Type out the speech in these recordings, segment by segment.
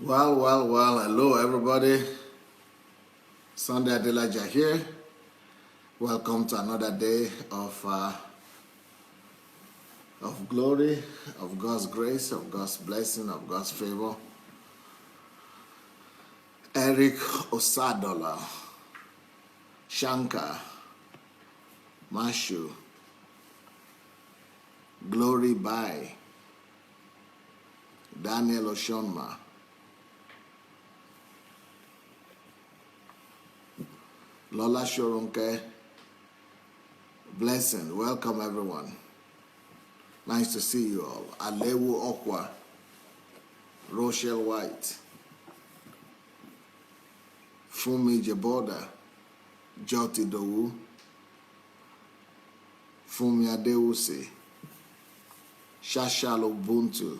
Well. Hello, everybody. Sunday Adelaja here. Welcome to another day of glory, of God's grace, of God's blessing, of God's favor. Eric Osadola, Shankar, Mashu, Glory Bai, Daniel Oshonma, Lola Shorunke, blessing. Welcome, everyone. Nice to see you all. Alewu Okwa, Rochelle White, Fumi Jeboda, Joti Dowu, Fumi Adewuse, Shashal Ubuntu,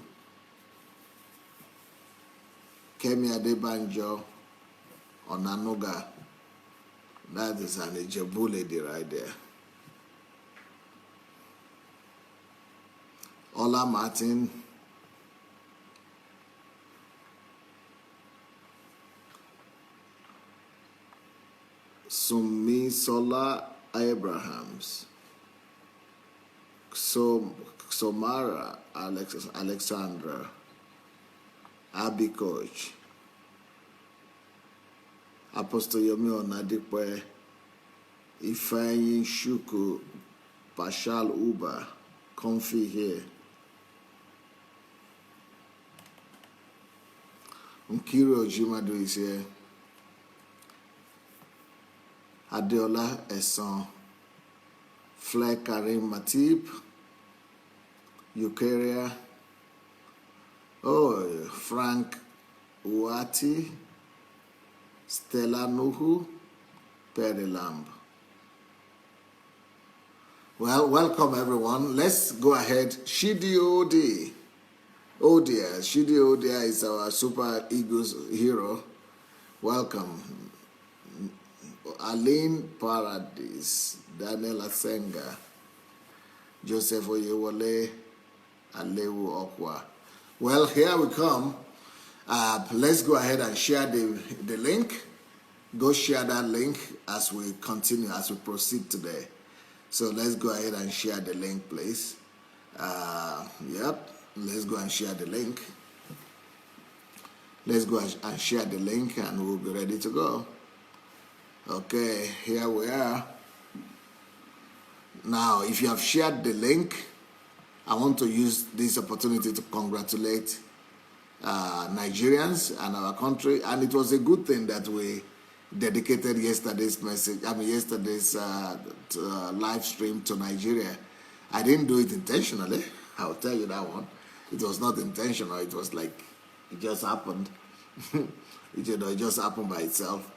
Kemi Adebanjo, Onanuga. That is an Ijebu lady right there. Ola Martin, Sumi Sola Abrahams, Somara Alexandra, Abi Coach, Apostle Yomi Onadikwe, Ifeanyi Shuku, Pashal Uba, Comfy here. Nkiri Ojimadu is here. Adeola Esson, Flair Karim Matip, Eukaria, Frank Uati, Stella Nuhu, Perry Lamb. Well, welcome everyone. Let's go ahead. Shidi Odi. Oh dear, Shidi Odia is our super Eagles hero. Welcome. Aline Paradis, Daniel Asenga, Joseph Oyewole, Alewu Okwa. Well, here we come. Let's go ahead and share the link. Go share that link as we continue, as we proceed today. So let's go ahead and share the link, please. Let's go and share the link. Let's go and share the link and we'll be ready to go. Okay, here we are. Now, if you have shared the link, I want to use this opportunity to congratulate Nigerians and our country. And it was a good thing that we dedicated yesterday's live stream to Nigeria. I didn't do it intentionally. I'll tell you that one. It was not intentional. It was like, it just happened. It just happened by itself.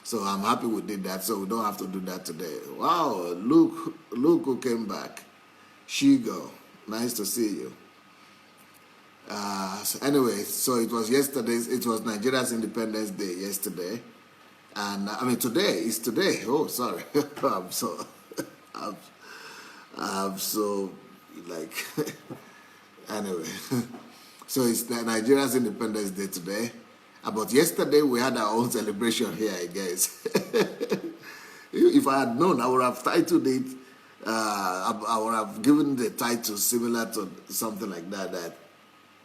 So I'm happy we did that, so we don't have to do that today. Wow, look who came back. Shigo, nice to see you. Anyway, so it was Nigeria's Independence Day yesterday. And today is today. Oh, sorry. I'm so like, anyway. So it's Nigeria's Independence Day today. But yesterday we had our own celebration here, I guess. If I had known, I would have titled it, I would have given the title similar to something like that.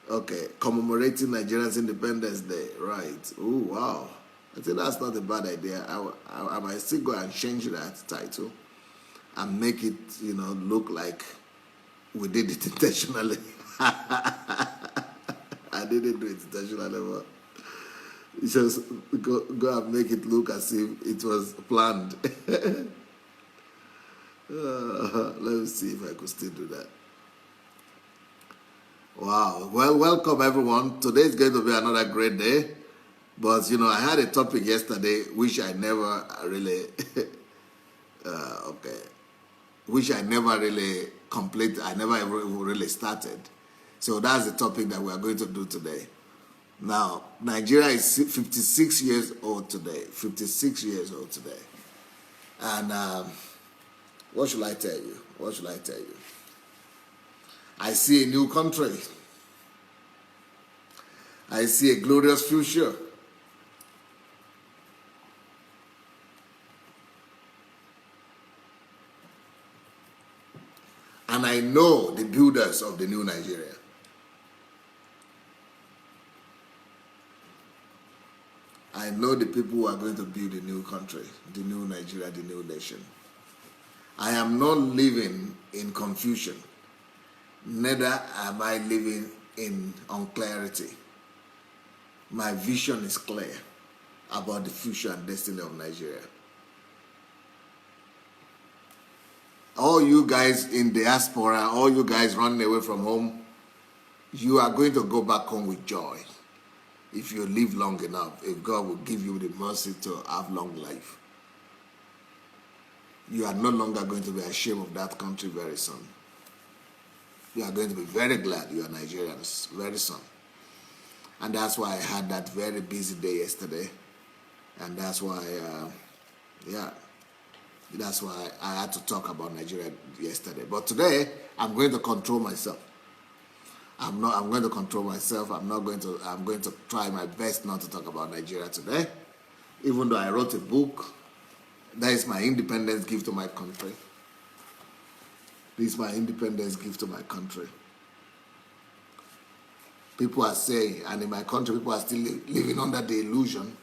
Okay, commemorating Nigeria's Independence Day, right. Oh, wow. I think that's not a bad idea. I might still go and change that title and make it, look like we did it intentionally. I didn't do it intentionally, but just go and make it look as if it was planned. Let me see if I could still do that. Wow. Well, welcome everyone. Today is going to be another great day. But, I had a topic yesterday which I never really, which I never really completed. I never ever really started. So that's the topic that we are going to do today. Now, Nigeria is 56 years old today. 56 years old today. And what should I tell you? I see a new country. I see a glorious future. And I know the builders of the new Nigeria. I know the people who are going to build the new country, the new Nigeria, the new nation. I am not living in confusion. Neither am I living in unclarity. My vision is clear about the future and destiny of Nigeria. All you guys in diaspora, all you guys running away from home, you are going to go back home with joy. If you live long enough, if God will give you the mercy to have long life. You are no longer going to be ashamed of that country very soon. You are going to be very glad you are Nigerians very soon. And that's why I had that very busy day yesterday. And that's why, that's why I had to talk about Nigeria yesterday. But today, I'm going to control myself. I'm going to control myself. I'm going to try my best not to talk about Nigeria today. Even though I wrote a book, that is my independence gift to my country. This is my independence gift to my country. People are saying, and in my country, people are still living under the illusion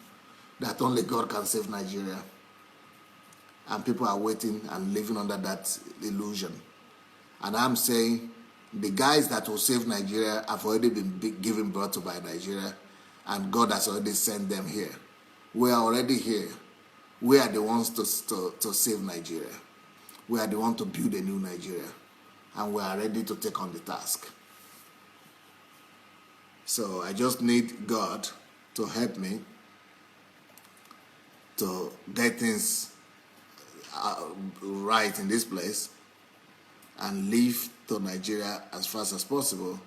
that only God can save Nigeria. And people are waiting and living under that illusion. And I'm saying, the guys that will save Nigeria have already been given birth to by Nigeria, and God has already sent them here. We are already here. We are the ones to save Nigeria. We are the ones to build a new Nigeria, and we are ready to take on the task. So I just need God to help me to get things right in this place and leave to Nigeria as fast as possible.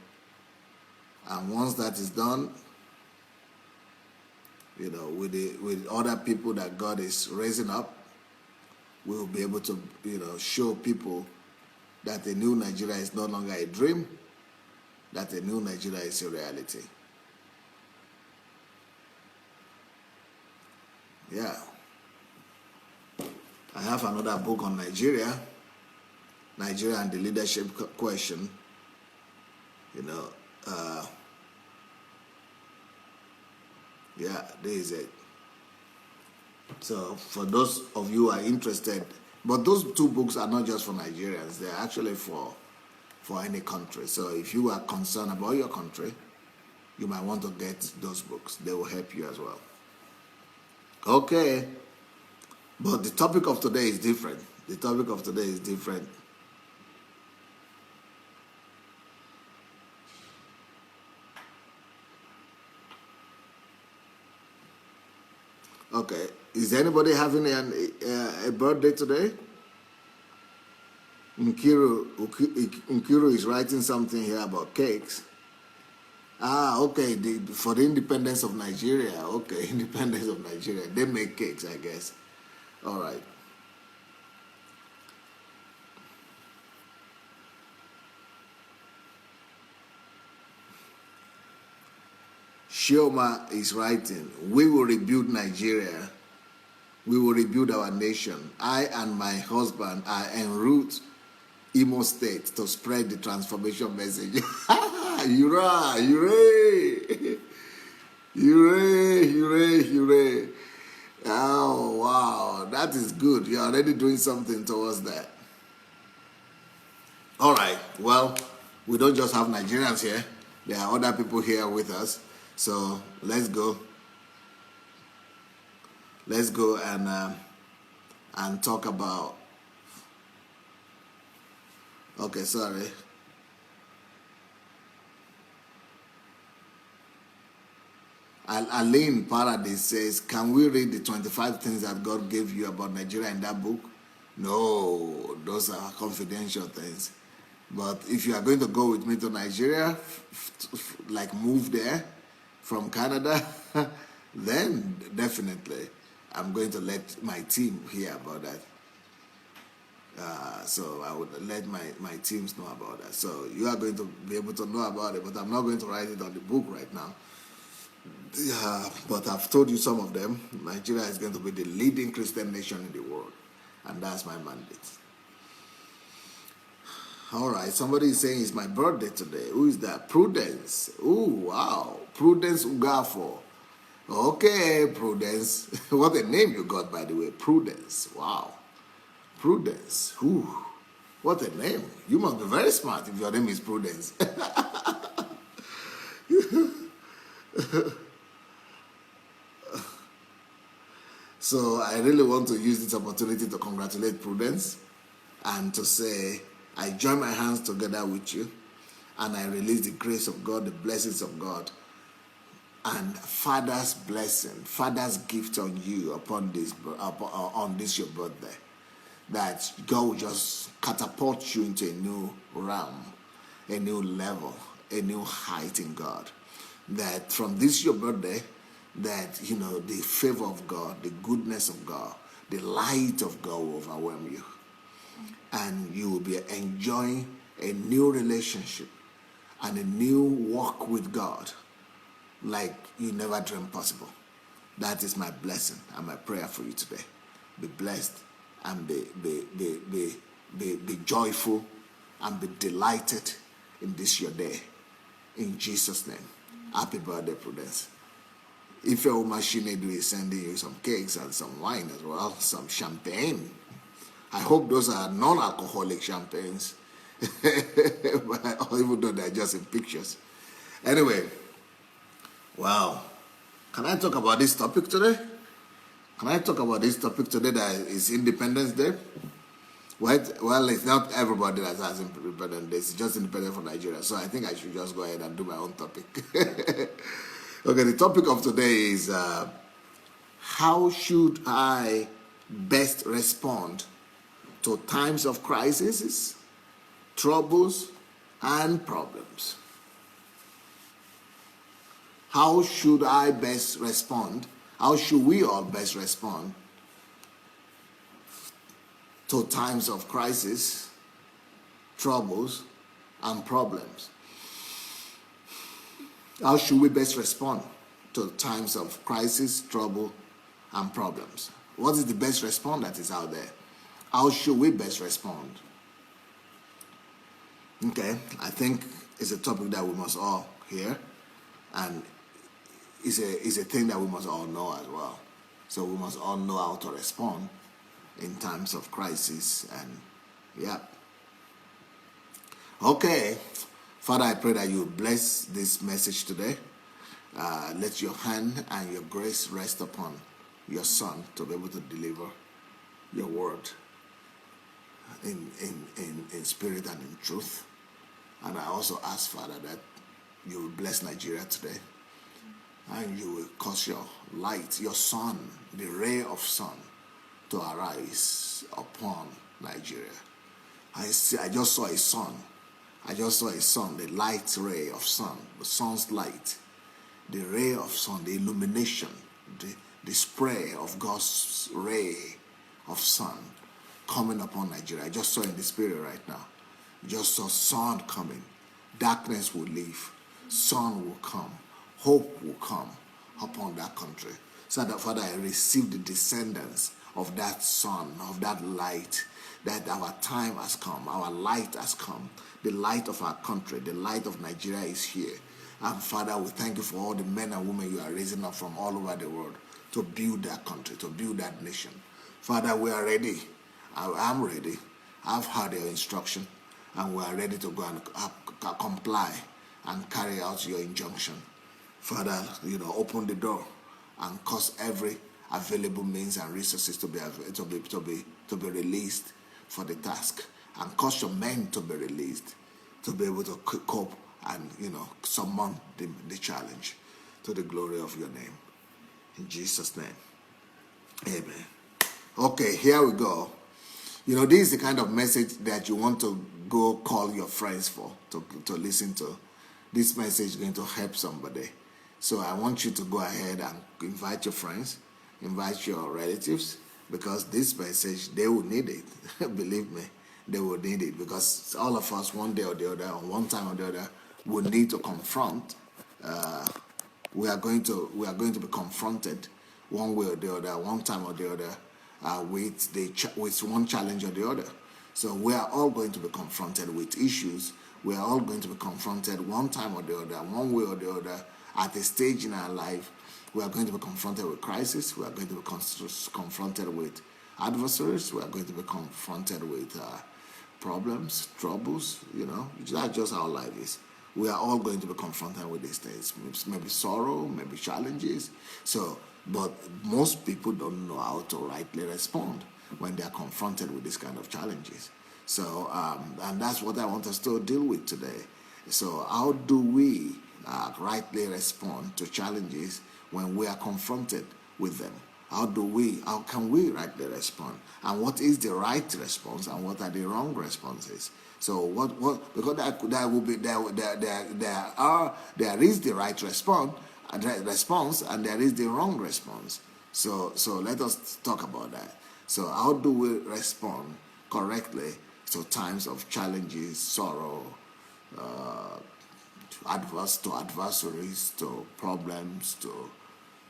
And once that is done, with other people that God is raising up, we will be able to, show people that a new Nigeria is no longer a dream, that a new Nigeria is a reality. Yeah. I have another book on Nigeria and the leadership question. This is it. So for those of you who are interested, but those two books are not just for Nigerians, they're actually for any country. So if you are concerned about your country, you might want to get those books. They will help you as well. Okay. But the topic of today is different. Okay. Is anybody having a birthday today? Nkiru is writing something here about cakes. Okay. For the independence of Nigeria. Okay, independence of Nigeria. They make cakes, I guess. All right. Shioma is writing, we will rebuild Nigeria. We will rebuild our nation. I and my husband are en route Imo State to spread the transformation message. Hurrah! Hooray! Hooray! Hooray! Hooray! Oh, wow. That is good. You're already doing something towards that. All right. Well, we don't just have Nigerians here. There are other people here with us. So let's go. Let's go and talk about. Okay, sorry. Aline Paradise says, can we read the 25 things that God gave you about Nigeria in that book? No, those are confidential things. But if you are going to go with me to Nigeria, like move there from Canada, then definitely I'm going to let my team hear about that. So I would let my teams know about that. So you are going to be able to know about it, but I'm not going to write it on the book right now. But I've told you some of them. Nigeria is going to be the leading Christian nation in the world, and that's my mandate. All right, somebody is saying it's my birthday today. Who is that? Prudence. Oh, wow. Prudence Ugafo. Okay, Prudence. What a name you got, by the way. Prudence. Wow. Prudence. Ooh, what a name. You must be very smart if your name is Prudence. So I really want to use this opportunity to congratulate Prudence and to say, I join my hands together with you and I release the grace of God, the blessings of God, and Father's blessing, Father's gift on you upon this your birthday. That God will just catapult you into a new realm, a new level, a new height in God. That from this your birthday, that the favor of God, the goodness of God, the light of God will overwhelm you, and you will be enjoying a new relationship and a new walk with God like you never dreamed possible. That is my blessing and my prayer for you today. Be blessed and be joyful and be delighted in this your day. In Jesus' name. Happy birthday, Prudence. If your machine is sending you some cakes and some wine as well, some champagne. I hope those are non-alcoholic champagnes, even though they're just in pictures. Anyway, wow. Can I talk about this topic today? That is Independence Day? Well, it's not everybody that has Independence Day. It's just Independence for Nigeria. So I think I should just go ahead and do my own topic. Okay, the topic of today is how should I best respond to times of crises, troubles, and problems? How should I best respond? How should we all best respond to times of crisis, troubles, and problems? How should we best respond to times of crisis, trouble, and problems? What is the best response that is out there? How should we best respond? Okay, I think it's a topic that we must all hear, and it's a thing that we must all know as well. So we must all know how to respond in times of crisis, and yeah. Okay, Father, I pray that you bless this message today. Let your hand and your grace rest upon your son to be able to deliver your word in spirit and in truth. And I also ask, Father, that you will bless Nigeria today, and you will cause your light, your sun, the ray of sun, to arise upon Nigeria. I just saw a sun. The light ray of sun, the sun's light, the ray of sun, the illumination, the spray of God's ray of sun coming upon Nigeria. I just saw in the spirit right now. Just saw sun coming. Darkness will leave. Sun will come. Hope will come upon that country. So that, Father, I receive the descendants of that sun, of that light, that our time has come, our light has come. The light of our country, the light of Nigeria is here. And Father, we thank you for all the men and women you are raising up from all over the world to build that country, to build that nation. Father, we are ready. I'm ready. I've heard your instruction, and we are ready to go and comply and carry out your injunction. Father, open the door and cause every available means and resources to be released for the task, and cause your men to be released to be able to cope and surmount the challenge to the glory of your name. In Jesus' name, amen. Okay, here we go. This is the kind of message that you want to go call your friends for, to listen to. This message is going to help somebody. So I want you to go ahead and invite your friends, invite your relatives, because this message, they will need it. Believe me, they will need it, because all of us, one day or the other, or one time or the other, will need to confront we are going to be confronted one way or the other, one time or the other, with one challenge or the other. So we are all going to be confronted with issues. We are all going to be confronted one time or the other, one way or the other, at a stage in our life. We are going to be confronted with crisis. We are going to be confronted with adversaries. We are going to be confronted with problems, troubles. That's just how life is. We are all going to be confronted with these things. Maybe sorrow, maybe challenges. But most people don't know how to rightly respond when they are confronted with this kind of challenges. So, and that's what I want us to deal with today. So, how do we rightly respond to challenges when we are confronted with them? How can we rightly respond? And what is the right response and what are the wrong responses? So because there is the right response and there is the wrong response. So let us talk about that. So how do we respond correctly to times of challenges, sorrow, to adversaries, to problems, to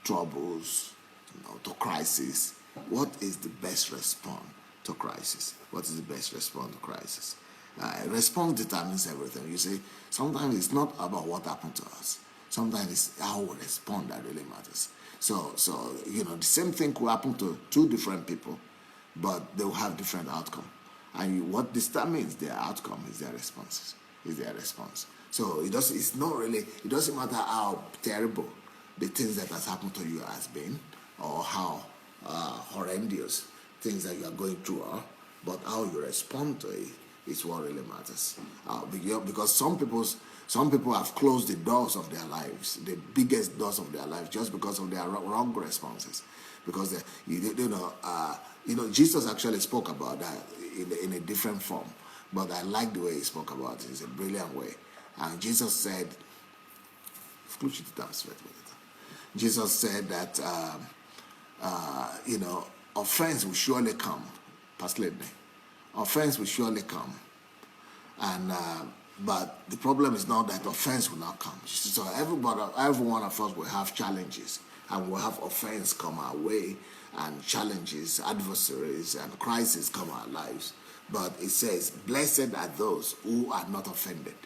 troubles, to crisis? What is the best response to crisis? What is the best response to crisis? Response determines everything. You see, sometimes it's not about what happened to us. Sometimes it's how we respond that really matters. So the same thing could happen to two different people, but they will have different outcome. And what determines their outcome is their responses. Is their response. So it doesn't matter how terrible the things that has happened to you has been, or how horrendous things that you are going through are, but how you respond to it is what really matters. Because some people have closed the doors of their lives, the biggest doors of their lives, just because of their wrong responses. Because Jesus actually spoke about that in a different form, but I like the way he spoke about it. It's a brilliant way. And Jesus said, Jesus said that offense will surely come. Offense will surely come, and but the problem is not that offense will not come. So every one of us will have challenges, and we'll have offense come our way, and challenges, adversaries, and crises come our lives. But it says, "Blessed are those who are not offended."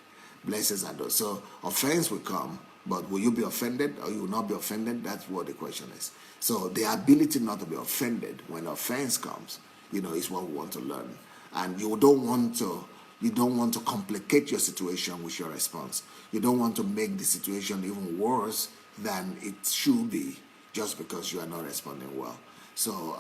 Blessed are those. So offense will come, but will you be offended or you will not be offended? That's what the question is. So the ability not to be offended when offense comes, is what we want to learn. And you don't want to complicate your situation with your response. You don't want to make the situation even worse than it should be just because you are not responding well. So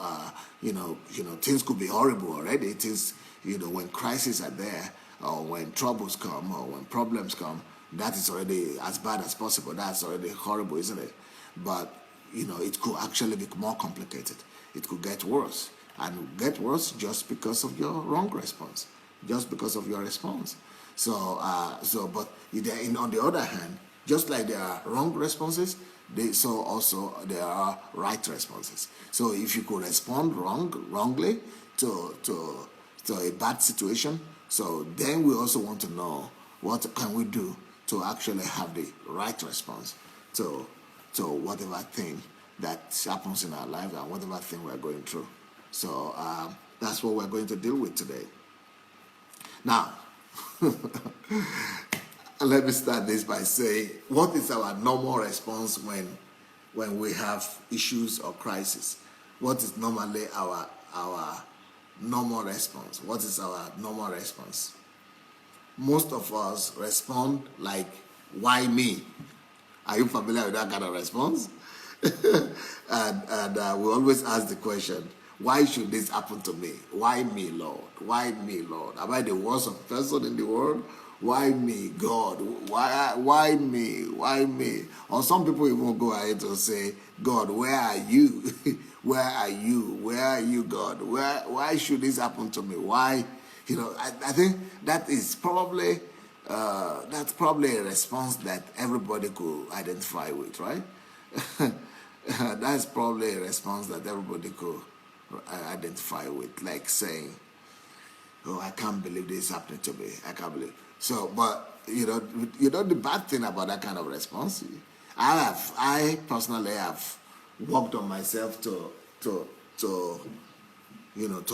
things could be horrible already. Things, when crises are there, or when troubles come, or when problems come, that is already as bad as possible. That's already horrible, isn't it? But it could actually be more complicated. It could get worse, and get worse just because of your wrong response, just because of your response. So but on the other hand, just like there are wrong responses, so also there are right responses. So if you could respond wrongly to a bad situation, so then we also want to know what can we do to actually have the right response to whatever thing that happens in our life and whatever thing we're going through. So that's what we're going to deal with today. Now, let me start this by saying, what is our normal response when we have issues or crisis? What is normally our normal response? What is our normal response? Most of us respond like, why me? Are you familiar with that kind of response? and we always ask the question, why should this happen to me? Why me, Lord? Why me, Lord? Am I the worst person in the world? Why me, God? Why me? Why me? Or some people even go ahead to say, God, where are you? Where are you? Where are you, God? Why should this happen to me? Why? I think that is probably that's probably a response that everybody could identify with, right? That's probably a response that everybody could identify with, like saying, "Oh, I can't believe this is happening to me. I can't believe." So, but the bad thing about that kind of response, I personally have worked on myself to to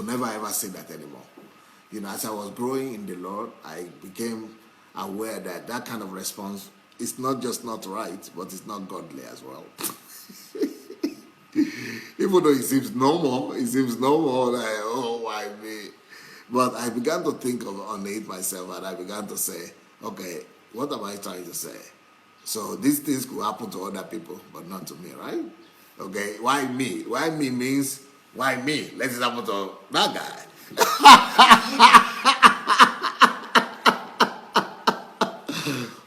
never ever say that anymore. As I was growing in the Lord, I became aware that that kind of response is not just not right, but it's not godly as well. Even though it seems normal, like, oh, why me? But I began to think on it myself, and I began to say, okay, what am I trying to say? So these things could happen to other people, but not to me, right? Okay, why me? Why me means, why me? Let it happen to that guy.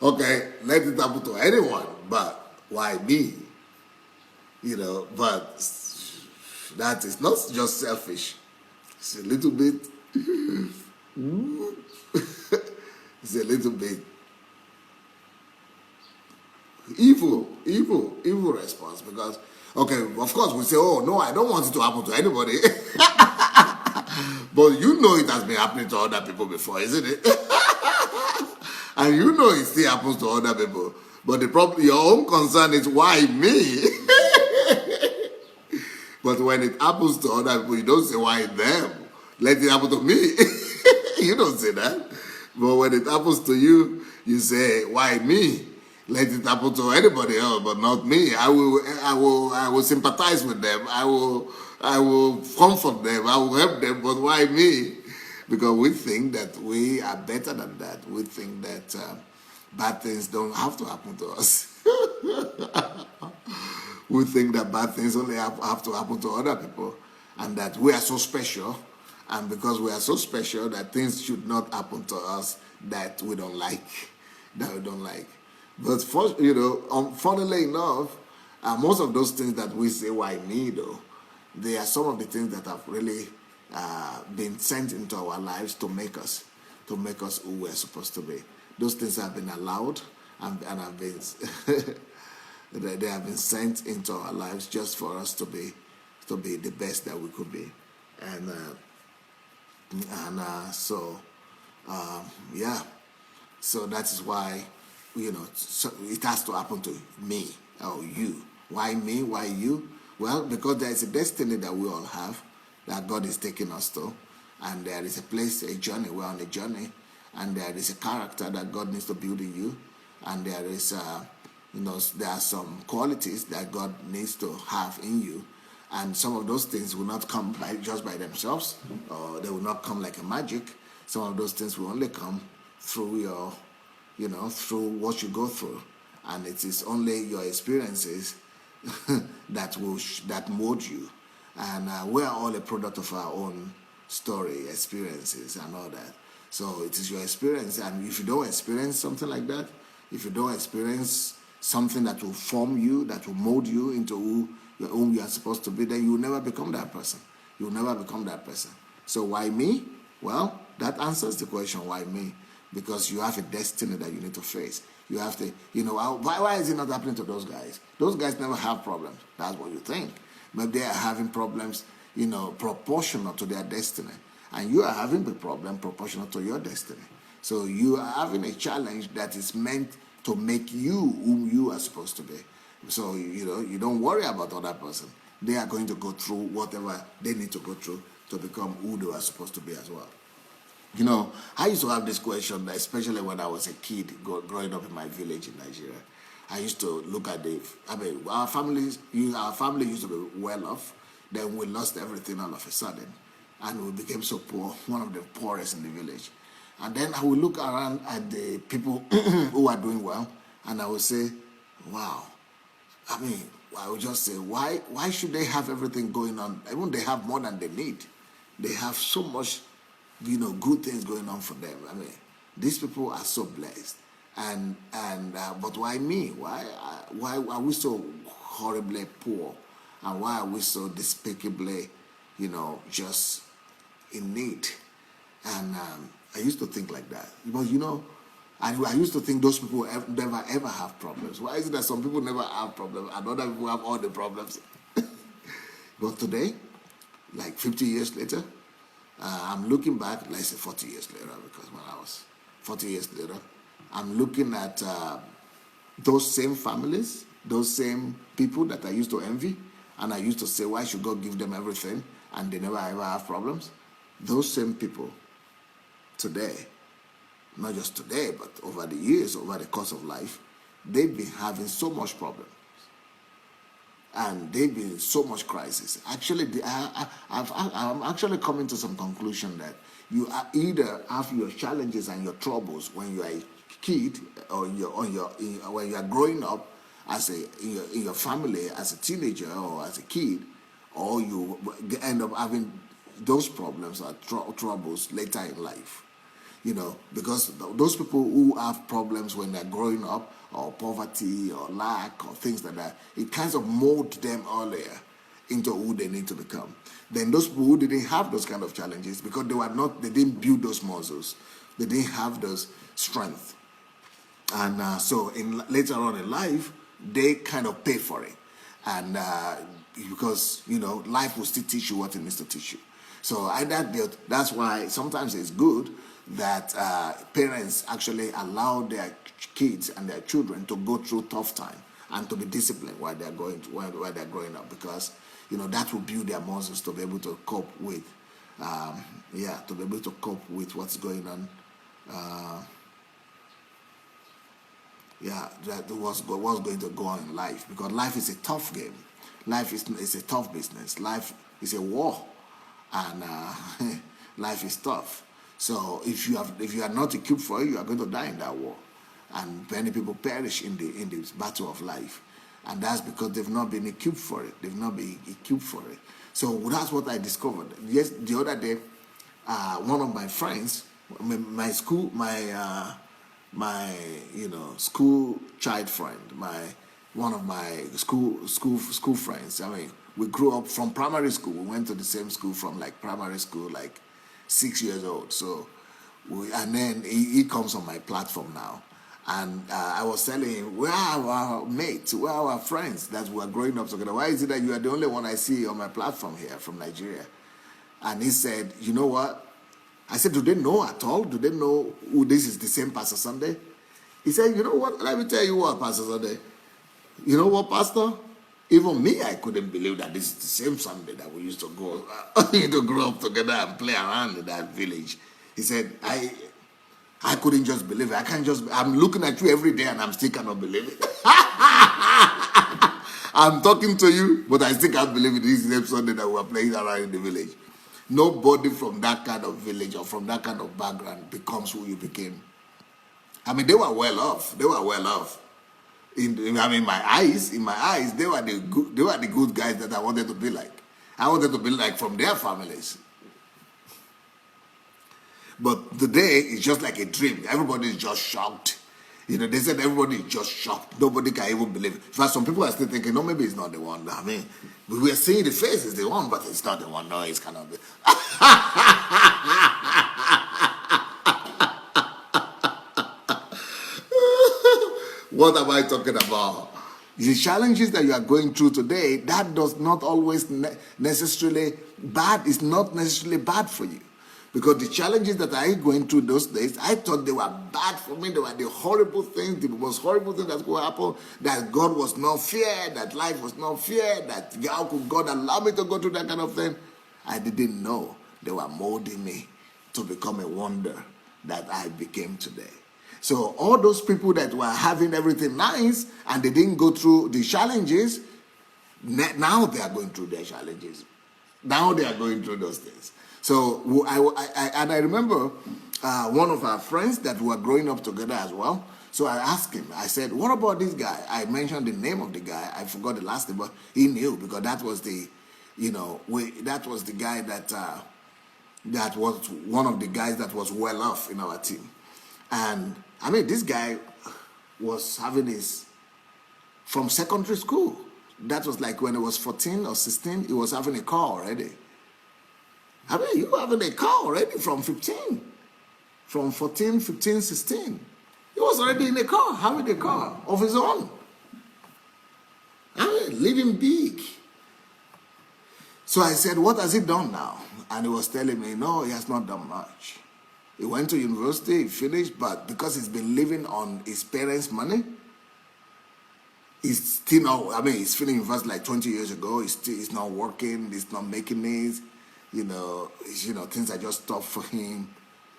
Okay, let it happen to anyone, but why me? But that is not just selfish. It's a little bit, it's a little bit evil response because, okay, of course we say, oh, no, I don't want it to happen to anybody. But it has been happening to other people before, isn't it? And it still happens to other people. But the problem, your own concern is, why me? But when it happens to other people, you don't say, why them? Let it happen to me. You don't say that. But when it happens to you, you say, why me? Let it happen to anybody else, but not me. I will sympathize with them. I will comfort them. I will help them, but why me? Because we think that we are better than that. We think that bad things don't have to happen to us. We think that bad things only have to happen to other people, and that we are so special, and because we are so special, that things should not happen to us that we don't like, But funnily enough, most of those things that we say, why me, though, they are some of the things that have really been sent into our lives to make us who we're supposed to be. Those things have been allowed and have been they have been sent into our lives just for us to be the best that we could be, and so yeah. So that is why, so it has to happen to me or you. Why me? Why you? Well, because there is a destiny that we all have that God is taking us to, and there is a place, a journey. We're on a journey, and there is a character that God needs to build in you, and there is, there are some qualities that God needs to have in you, and some of those things will not come just by themselves, or they will not come like a magic. Some of those things will only come through your, through what you go through, and it is only your experiences that mold you, and we are all a product of our own story, experiences, and all that. So it is your experience, and if you don't experience something like that, if you don't experience something that will form you, that will mold you into whom you are supposed to be, then you will never become that person. You will never become that person. So why me? Well, that answers the question, why me? Because you have a destiny that you need to face. You have to, why is it not happening to those guys? Those guys never have problems. That's what you think. But they are having problems, proportional to their destiny. And you are having a problem proportional to your destiny. So you are having a challenge that is meant to make you whom you are supposed to be. So, you don't worry about other person. They are going to go through whatever they need to go through to become who they are supposed to be as well. I used to have this question, especially when I was a kid growing up in my village in Nigeria. I used to look at our family used to be well off. Then we lost everything all of a sudden, and we became so poor, one of the poorest in the village. And then I would look around at the people who are doing well, and I would say, wow. I would just say, why should they have everything going on? Even they have more than they need. They have so much, good things going on for them. These people are so blessed. But why me? Why are we so horribly poor? And why are we so despicably, just in need? And I used to think like that. But, I used to think those people never ever have problems. Why is it that some people never have problems and other people have all the problems? But today, like 50 years later, I'm looking back, let's say 40 years later, because when I was 40 years later, I'm looking at those same families those same people that I used to envy, and I used to say, why should God give them everything and they never ever have problems? Those same people today, not just today, but over the years, over the course of life, they've been having so much problem. And they've been in so much crisis. Actually, I'm actually coming to some conclusion that you are either have your challenges and your troubles when you are a kid, or when you are growing up as in your family as a teenager or as a kid, or you end up having those problems or troubles later in life. Because those people who have problems when they're growing up, or poverty or lack or things like that, it kind of mold them earlier into who they need to become. Then those people who didn't have those kind of challenges, because they didn't build those muscles, they didn't have those strength, and so later on in life, they kind of pay for it, and because life will still teach you what it needs to teach you. So that's why sometimes it's good that parents actually allow their kids and their children to go through tough time and to be disciplined while they're growing up, because that will build their muscles to be able to cope with what's going on. That what's going to go on in life, because life is a tough game. Life is a tough business. Life is a war, and life is tough. So if you are not equipped for it, you are going to die in that war, and many people perish in the battle of life, and that's because they've not been equipped for it. They've not been equipped for it. So that's what I discovered. Yes, the other day, one of my friends, my school child friend, one of my school friends. I mean, we grew up from primary school. We went to the same school from primary school, 6 years old. So, and then he comes on my platform now, and I was telling him, where are our mates, where are our friends that were growing up together? Why is it that you are the only one I see on my platform here from Nigeria? And he said, you know what? I said, do they know at all? Do they know who this is, the same Pastor Sunday? He said, you know what? Let me tell you what, Pastor Sunday. You know what, Pastor? Even me, I couldn't believe that this is the same Sunday that we used to go to grow up together and play around in that village. He said, I couldn't just believe it. I'm looking at you every day and I'm still cannot believe it. I'm talking to you, but I still can't believe it. This is the same Sunday that we were playing around in the village. Nobody from that kind of village or from that kind of background becomes who you became. I mean, they were well off. In my eyes, they were the good guys that I wanted to be like. I wanted to be like from their families. But today it's just like a dream. Everybody is just shocked. They said everybody is just shocked. Nobody can even believe it. In fact, some people are still thinking, no, maybe it's not the one. I mean, we are seeing the face is the one, but it's not the one. No, it's cannot be. What am I talking about? The challenges that you are going through today, that does not always necessarily bad. It's not necessarily bad for you. Because the challenges that I going through those days, I thought they were bad for me. They were the horrible things, the most horrible thing that could happen, that God was not fair, that life was not fair, that how could God allow me to go through that kind of thing? I didn't know they were molding me to become a wonder that I became today. So all those people that were having everything nice and they didn't go through the challenges, now they are going through their challenges. Now they are going through those things. So I remember one of our friends that were growing up together as well. So I asked him, I said, what about this guy? I mentioned the name of the guy. I forgot the last name, but he knew, because that was the guy that was one of the guys that was well off in our team. And I mean, this guy was having his, from secondary school. That was like when he was 14 or 16, he was having a car already. I mean, you having a car already from 15. From 14, 15, 16. He was already in a car, having a car of his own. I mean, living big. So I said, what has he done now? And he was telling me, no, he has not done much. He went to university, he finished, but because he's been living on his parents' money, It's still not, I mean, he's feeling university like 20 years ago. It's not working. It's not making it. Things are just tough for him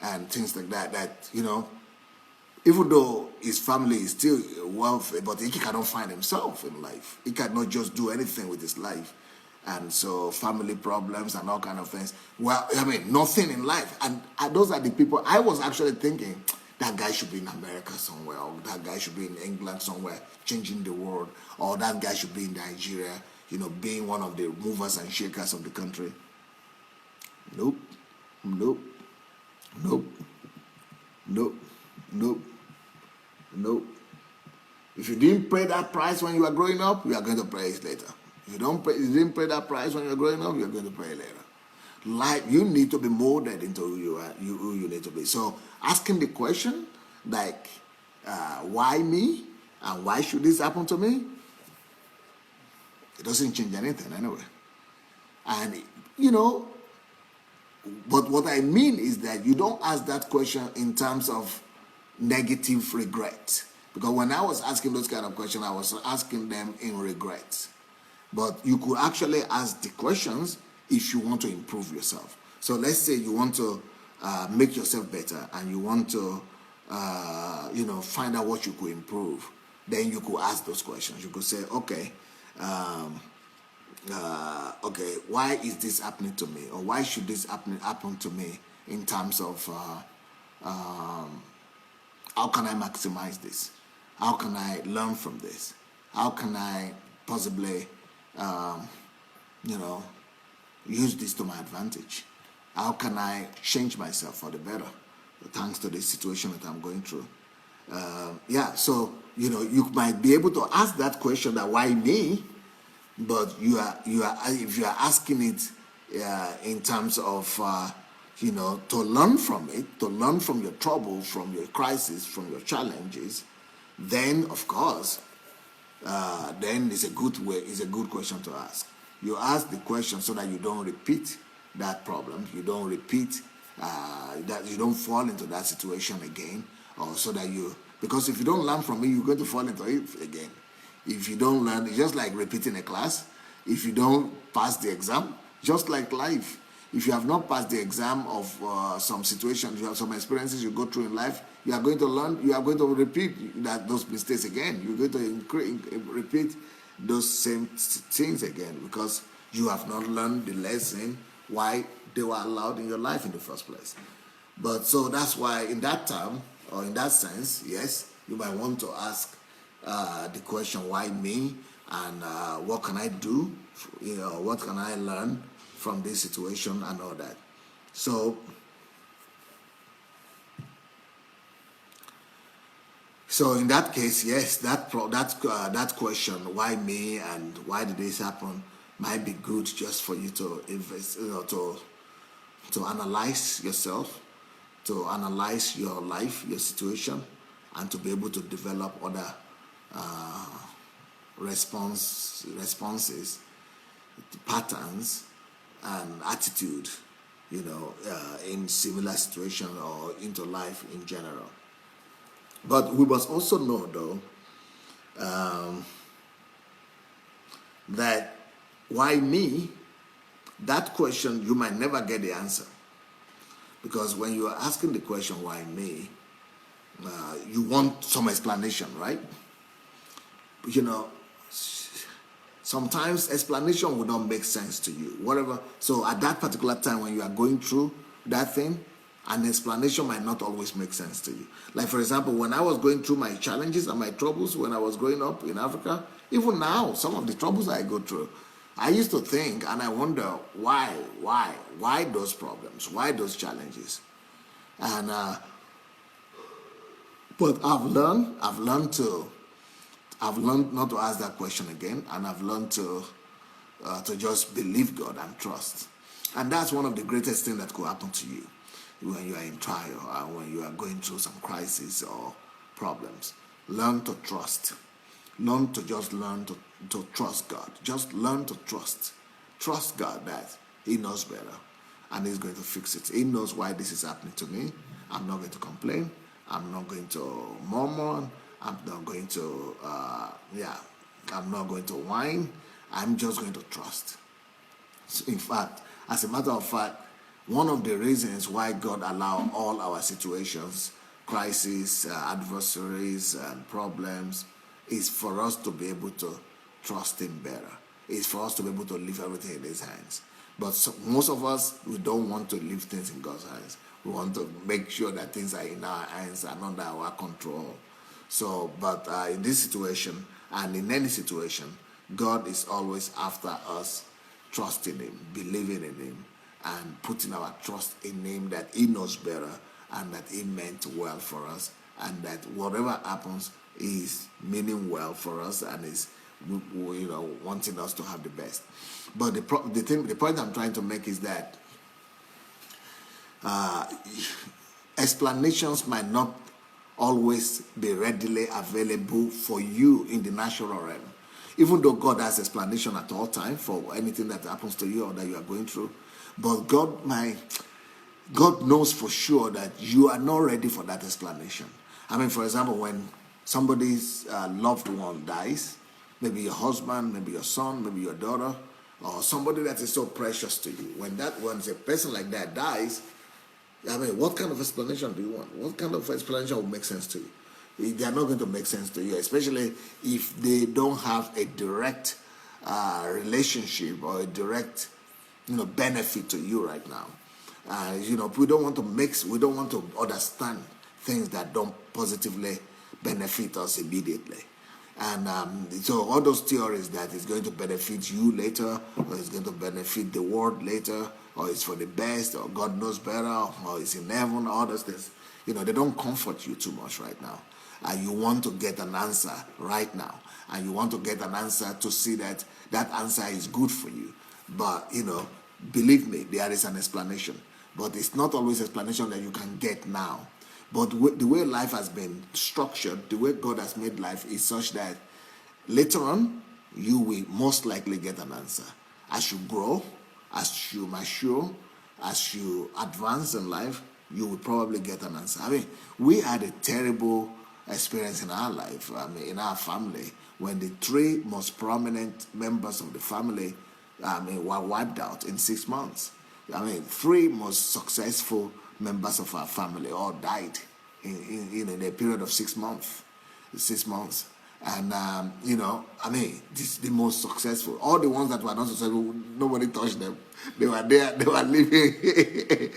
and things like that, even though his family is still wealthy, but he cannot find himself in life. He cannot just do anything with his life. And so family problems and all kind of things. Well, I mean, nothing in life. And those are the people, I was actually thinking, that guy should be in America somewhere, or that guy should be in England somewhere, changing the world, or that guy should be in Nigeria, being one of the movers and shakers of the country. Nope, nope, nope, nope, nope, nope. If you didn't pay that price when you were growing up, you are going to pay it later. If you didn't pay that price when you were growing up, you are going to pay it later. Life, you need to be molded into who you are, who you need to be. So asking the question like, why me, and why should this happen to me? It doesn't change anything anyway. And but what I mean is that you don't ask that question in terms of negative regret. Because when I was asking those kind of questions, I was asking them in regret. But you could actually ask the questions if you want to improve yourself. So let's say you want to make yourself better, and you want to, find out what you could improve. Then you could ask those questions. You could say, okay, why is this happening to me? Or why should this happen to me in terms of how can I maximize this? How can I learn from this? How can I possibly, use this to my advantage? How can I change myself for the better, thanks to the situation that I'm going through? So you might be able to ask that question, that why me, but if you are asking it in terms of to learn from it, to learn from your trouble, from your crisis, from your challenges, then of course, then it's a good question to ask. You ask the question so that you don't repeat that problem, you don't repeat that, you don't fall into that situation again, or so that because if you don't learn from it, you're going to fall into it again. If you don't learn, it's just like repeating a class. If you don't pass the exam, just like life. If you have not passed the exam of some situations, you have some experiences you go through in life, you are going to learn, you are going to repeat those mistakes again. You're going to repeat those same things again, because you have not learned the lesson why they were allowed in your life in the first place. But so that's why in that term, or in that sense, yes, you might want to ask the question, why me, and what can I do, what can I learn from this situation and all that. So in that case, yes, that question, why me and why did this happen, might be good just for you to invest, to analyze yourself, to analyze your life, your situation, and to be able to develop other responses, patterns, and attitude, in similar situation or into life in general. But we must also know, though, that why me, that question, you might never get the answer. Because when you are asking the question, why me, you want some explanation, right? Sometimes explanation will not make sense to you. Whatever. So at that particular time when you are going through that thing, an explanation might not always make sense to you. Like, for example, when I was going through my challenges and my troubles when I was growing up in Africa, even now, some of the troubles I go through, I used to think and I wonder why those problems, why those challenges. And but I've learned not to ask that question again, and I've learned to just believe God and trust. And that's one of the greatest things that could happen to you when you are in trial and when you are going through some crisis or problems. Learn to trust. Learn to trust God. Just learn to trust. Trust God that He knows better and He's going to fix it. He knows why this is happening to me. I'm not going to complain. I'm not going to murmur. I'm not going to, I'm not going to whine. I'm just going to trust. In fact, as a matter of fact, one of the reasons why God allows all our situations, crises, adversaries, and problems, is for us to be able to trust Him better. It's for us to be able to leave everything in His hands. But most of us, we don't want to leave things in God's hands. We want to make sure that things are in our hands and under our control. So, but in this situation and in any situation, God is always after us trusting Him, believing in Him, and putting our trust in Him that He knows better and that He meant well for us, and that whatever happens is meaning well for us and is wanting us to have the best. But the point I'm trying to make is that explanations might not always be readily available for you in the natural realm. Even though God has explanation at all times for anything that happens to you or that you are going through, but God knows for sure that you are not ready for that explanation. I mean, for example, when somebody's loved one dies, maybe your husband, maybe your son, maybe your daughter, or somebody that is so precious to you, when a person like that dies, I mean, what kind of explanation do you want? What kind of explanation will make sense to you? They are not going to make sense to you, especially if they don't have a direct relationship or a direct, benefit to you right now. We don't want to understand things that don't positively benefit us immediately. And so all those theories that it's going to benefit you later, or it's going to benefit the world later, or it's for the best, or God knows better, or it's in heaven, all those things, they don't comfort you too much right now. And you want to get an answer right now. And you want to get an answer to see that that answer is good for you. But, believe me, there is an explanation. But it's not always an explanation that you can get now. But the way life has been structured, the way God has made life is such that later on, you will most likely get an answer. As you grow, as you mature, as you advance in life, you will probably get an answer. I mean, we had a terrible experience in our life, in our family, when the three most prominent members of the family were wiped out in 6 months. I mean, three most successful members of our family all died in a period of 6 months. 6 months. And, this is the most successful. All the ones that were not successful, nobody touched them. They were there, they were living,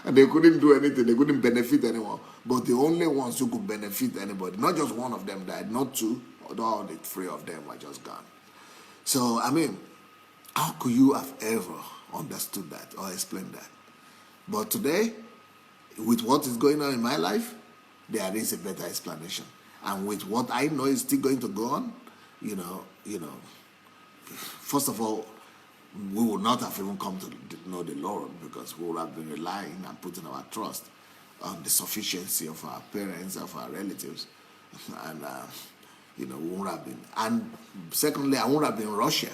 and they couldn't do anything. They couldn't benefit anyone. But the only ones who could benefit anybody, not just one of them died, not two, all the three of them were just gone. So, how could you have ever understood that or explained that? But today, with what is going on in my life, there is a better explanation. And with what I know is still going to go on, first of all, we would not have even come to know the Lord, because we would have been relying and putting our trust on the sufficiency of our parents, of our relatives. And, we would have been. And secondly, I would have been in Russia.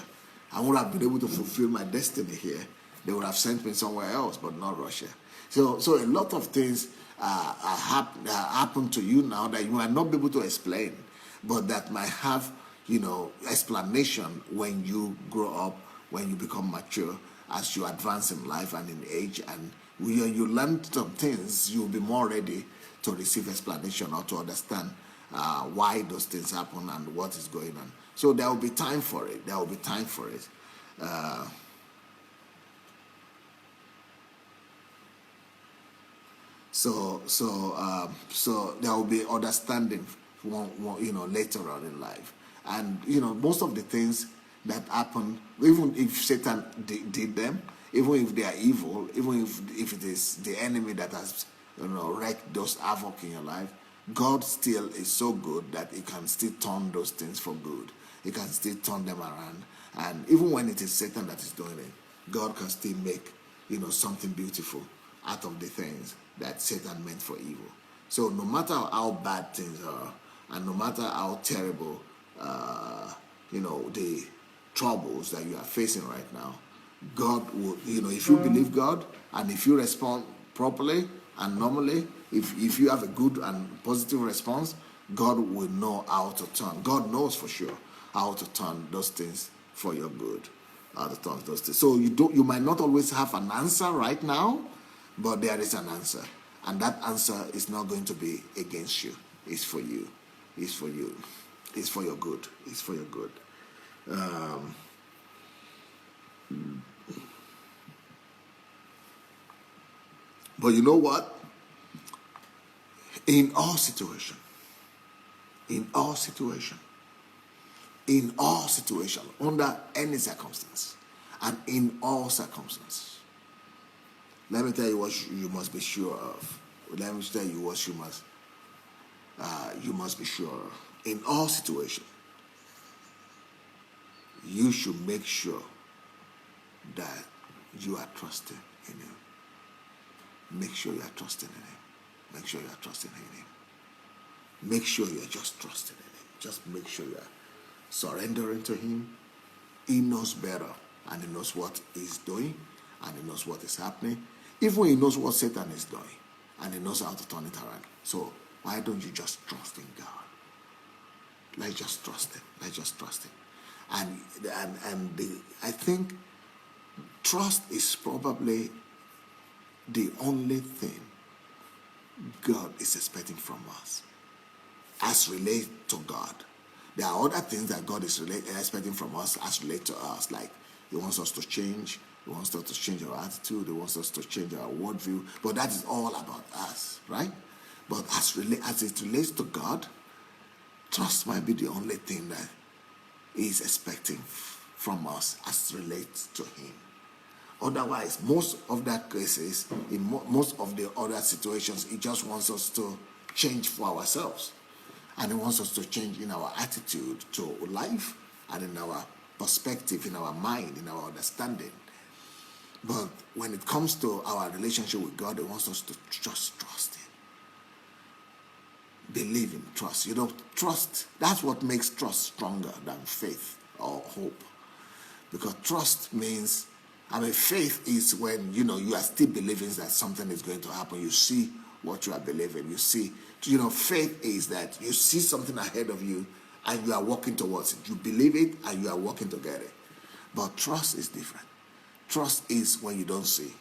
I would have been able to fulfill my destiny here. They would have sent me somewhere else, but not Russia. So a lot of things happen to you now that you might not be able to explain, but that might have, explanation when you grow up, when you become mature, as you advance in life and in age. And when you learn some things, you'll be more ready to receive explanation or to understand why those things happen and what is going on. So there will be time for it. There will be time for it. So there will be understanding, later on in life. And, most of the things that happen, even if Satan did them, even if they are evil, even if it is the enemy that has, wreaked those havoc in your life, God still is so good that He can still turn those things for good. He can still turn them around. And even when it is Satan that is doing it, God can still make, something beautiful out of the things that Satan meant for evil. So no matter how bad things are, and no matter how terrible, the troubles that you are facing right now, God will, if you believe God, and if you respond properly and normally, if you have a good and positive response, God will know how to turn. God knows for sure how to turn those things for your good. How to turn those things. So you might not always have an answer right now, but there is an answer. And that answer is not going to be against you. It's for you. It's for you. It's for your good. It's for your good. But you know what? In all situation, in all situation, under any circumstance, and in all circumstances, let me tell you what you must be sure of. Let me tell you what you must be sure of. In all situations, you should make sure that you are trusting in Him. Make sure you are trusting in Him. Make sure you are trusting in Him. Make sure you are just trusting in Him. Just make sure you are surrendering to Him. He knows better, and He knows what He's doing, and He knows what is happening. Even He knows what Satan is doing, and He knows how to turn it around. So why don't you just trust in God? Let's just trust Him. Let's just trust Him. I think trust is probably the only thing God is expecting from us as relate to God. There are other things that God is expecting from us as relate to us, like He wants us to change. He wants us to change our attitude. He wants us to change our worldview. But that is all about us, right? But as it relates to God, trust might be the only thing that He is expecting from us as relates to Him. Otherwise, most of that cases, in most of the other situations, He just wants us to change for ourselves. And He wants us to change in our attitude to life and in our perspective, in our mind, in our understanding. But when it comes to our relationship with God, He wants us to just trust Him. Believe in trust. Trust, that's what makes trust stronger than faith or hope. Because trust means, faith is when, you are still believing that something is going to happen. You see what you are believing. You see, faith is that you see something ahead of you and you are walking towards it. You believe it and you are working to get it. But trust is different. Trust is when you don't see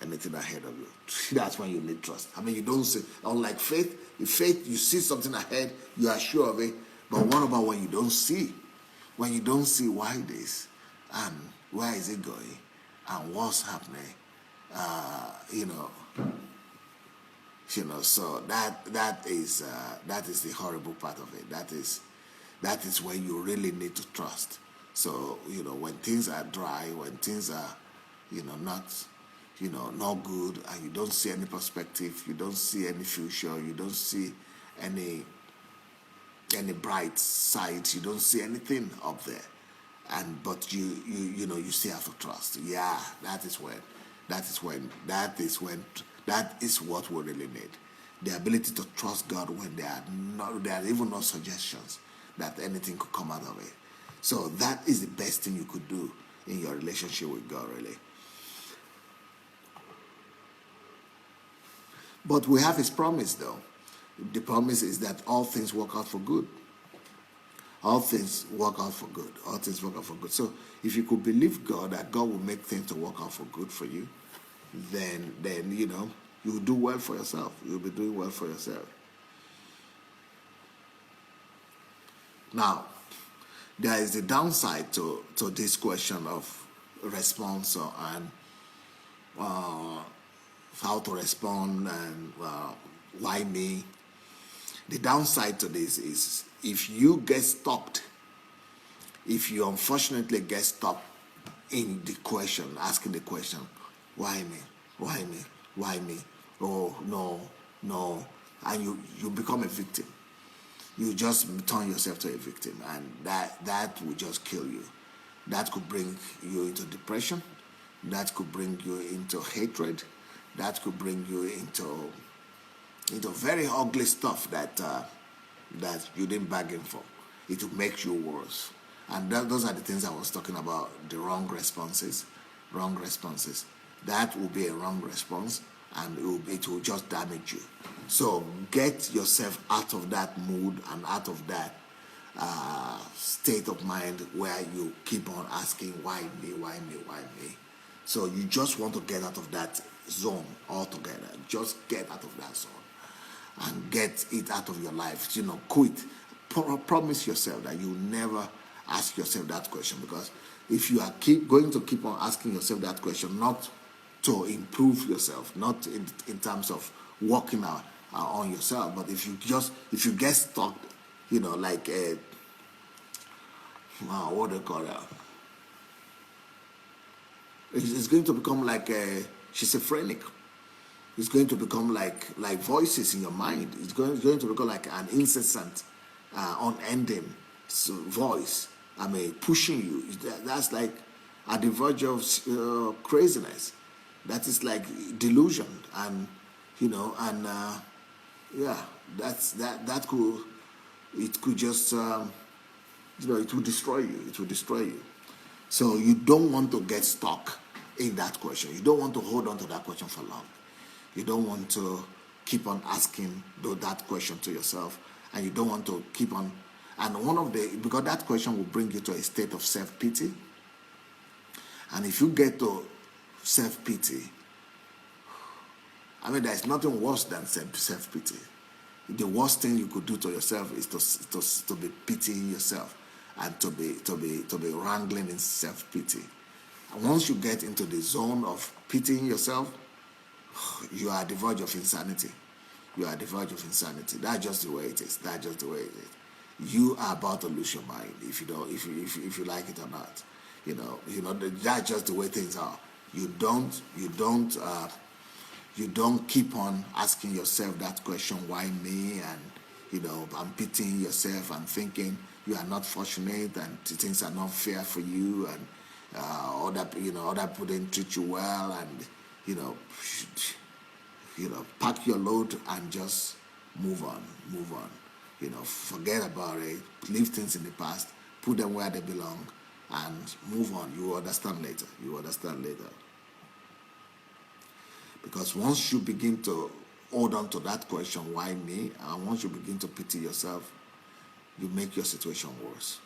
anything ahead of you. That's when you need trust. You don't see. Unlike faith, in faith you see something ahead, you are sure of it. But what about when you don't see? When you don't see why this and where is it going and what's happening? So that is the horrible part of it. That is when you really need to trust. So when things are dry, when things are not good, and you don't see any perspective, you don't see any future, you don't see any bright side, you don't see anything up there, but you still have to trust. Yeah, that is what we really need. The ability to trust God when there are even no suggestions that anything could come out of it. So that is the best thing you could do in your relationship with God, really. But we have His promise, though. The promise is that all things work out for good. All things work out for good. All things work out for good. So if you could believe God that God will make things to work out for good for you, then you'll do well for yourself. You'll be doing well for yourself. Now, there is a downside to this question of response and how to respond and why me. The downside to this is if you get stopped, if you unfortunately get stopped in the question, asking the question, why me? Why me? Why me? Oh, no. And you become a victim. You just turn yourself to a victim, and that will just kill you. That could bring you into depression. That could bring you into hatred. That could bring you into very ugly stuff that you didn't bargain for. It will make you worse. And those are the things I was talking about, the wrong responses. That will be a wrong response, and it will just damage you. So get yourself out of that mood and out of that state of mind where you keep on asking, why me, why me, why me? So you just want to get out of that zone altogether. Just get out of that zone and get it out of your life. Quit. Promise yourself that you never ask yourself that question, because if you are going to keep on asking yourself that question, not to improve yourself, not in terms of working out on yourself, but if you get stuck, like what do you call that? It's going to become like a schizophrenic. It's going to become like voices in your mind. It's going to become like an incessant, unending voice. Pushing you. That's like at the verge of craziness. That is like delusion, and that could just it will destroy you. It will destroy you. So you don't want to get stuck in that question. You don't want to hold on to that question for long. You don't want to keep on asking that question to yourself, and you don't want to keep on. And because that question will bring you to a state of self-pity. And if you get to self-pity, there's nothing worse than self-pity. The worst thing you could do to yourself is to be pitying yourself, and to be wrangling in self-pity. And once you get into the zone of pitying yourself, you are at the verge of insanity. You are at the verge of insanity. That's just the way it is. That's just the way it is. You are about to lose your mind if you like it or not. That's just the way things are. You don't keep on asking yourself that question, why me? And I'm pitying yourself and thinking you are not fortunate and things are not fair for you, and other people didn't treat you well, and pack your load and just move on. Forget about it, leave things in the past, put them where they belong, and move on. You will understand later. Because once you begin to hold on to that question, why me, and once you begin to pity yourself, you make your situation worse.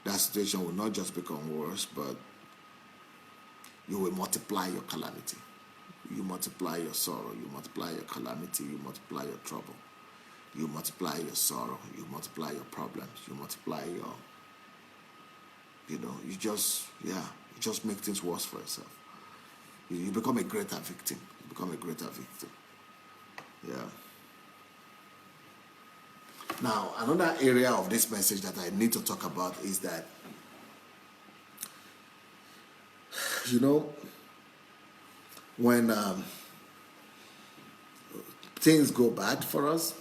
That situation will not just become worse, but you will multiply your calamity. You multiply your sorrow, you multiply your calamity, you multiply your trouble. You multiply your sorrow, you multiply your problems, you multiply your, you just make things worse for yourself. You become a greater victim. Yeah. Now, another area of this message that I need to talk about is that, when things go bad for us,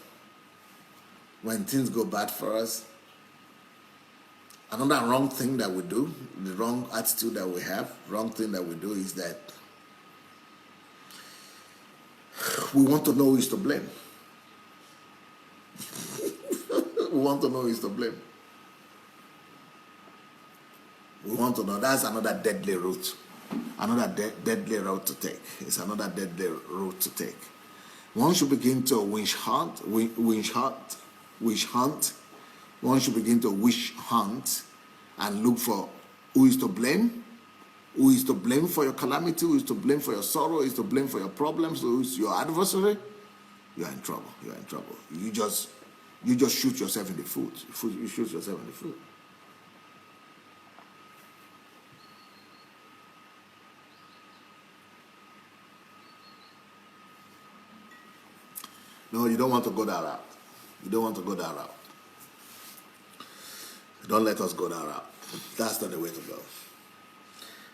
another wrong thing that we do, the wrong attitude that we have, wrong thing that we do is that we want to know who is to blame. We want to know who is to blame. We want to know. That's another deadly route. Deadly route to take. It's another deadly route to take. Once you begin to wish hunt, once you begin to wish hunt and look for who is to blame for your calamity, who is to blame for your sorrow, who is to blame for your problems, who is your adversary, you are in trouble. You just shoot yourself in the foot. You shoot yourself in the foot. No, you don't want to go that route. Don't let us go that route. That's not the way to go.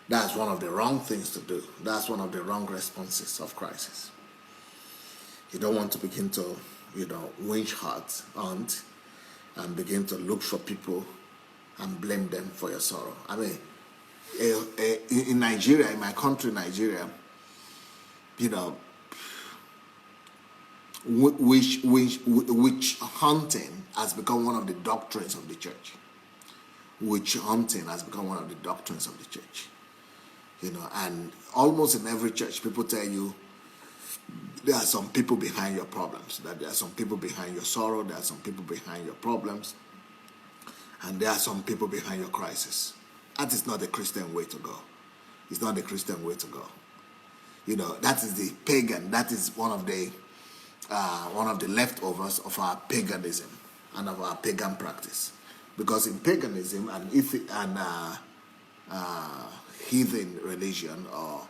That's one of the wrong things to do. That's one of the wrong responses of crisis. You don't want to begin to, winch hunt and begin to look for people and blame them for your sorrow. In Nigeria, in my country, Nigeria, witch hunting has become one of the doctrines of the church. And almost in every church, people tell you there are some people behind your problems, that there are some people behind your sorrow, there are some people behind your problems, and there are some people behind your crisis. That is not the Christian way to go. It's not the Christian way to go. That is the pagan. That is one of the leftovers of our paganism and of our pagan practice. Because in paganism and heathen religion, or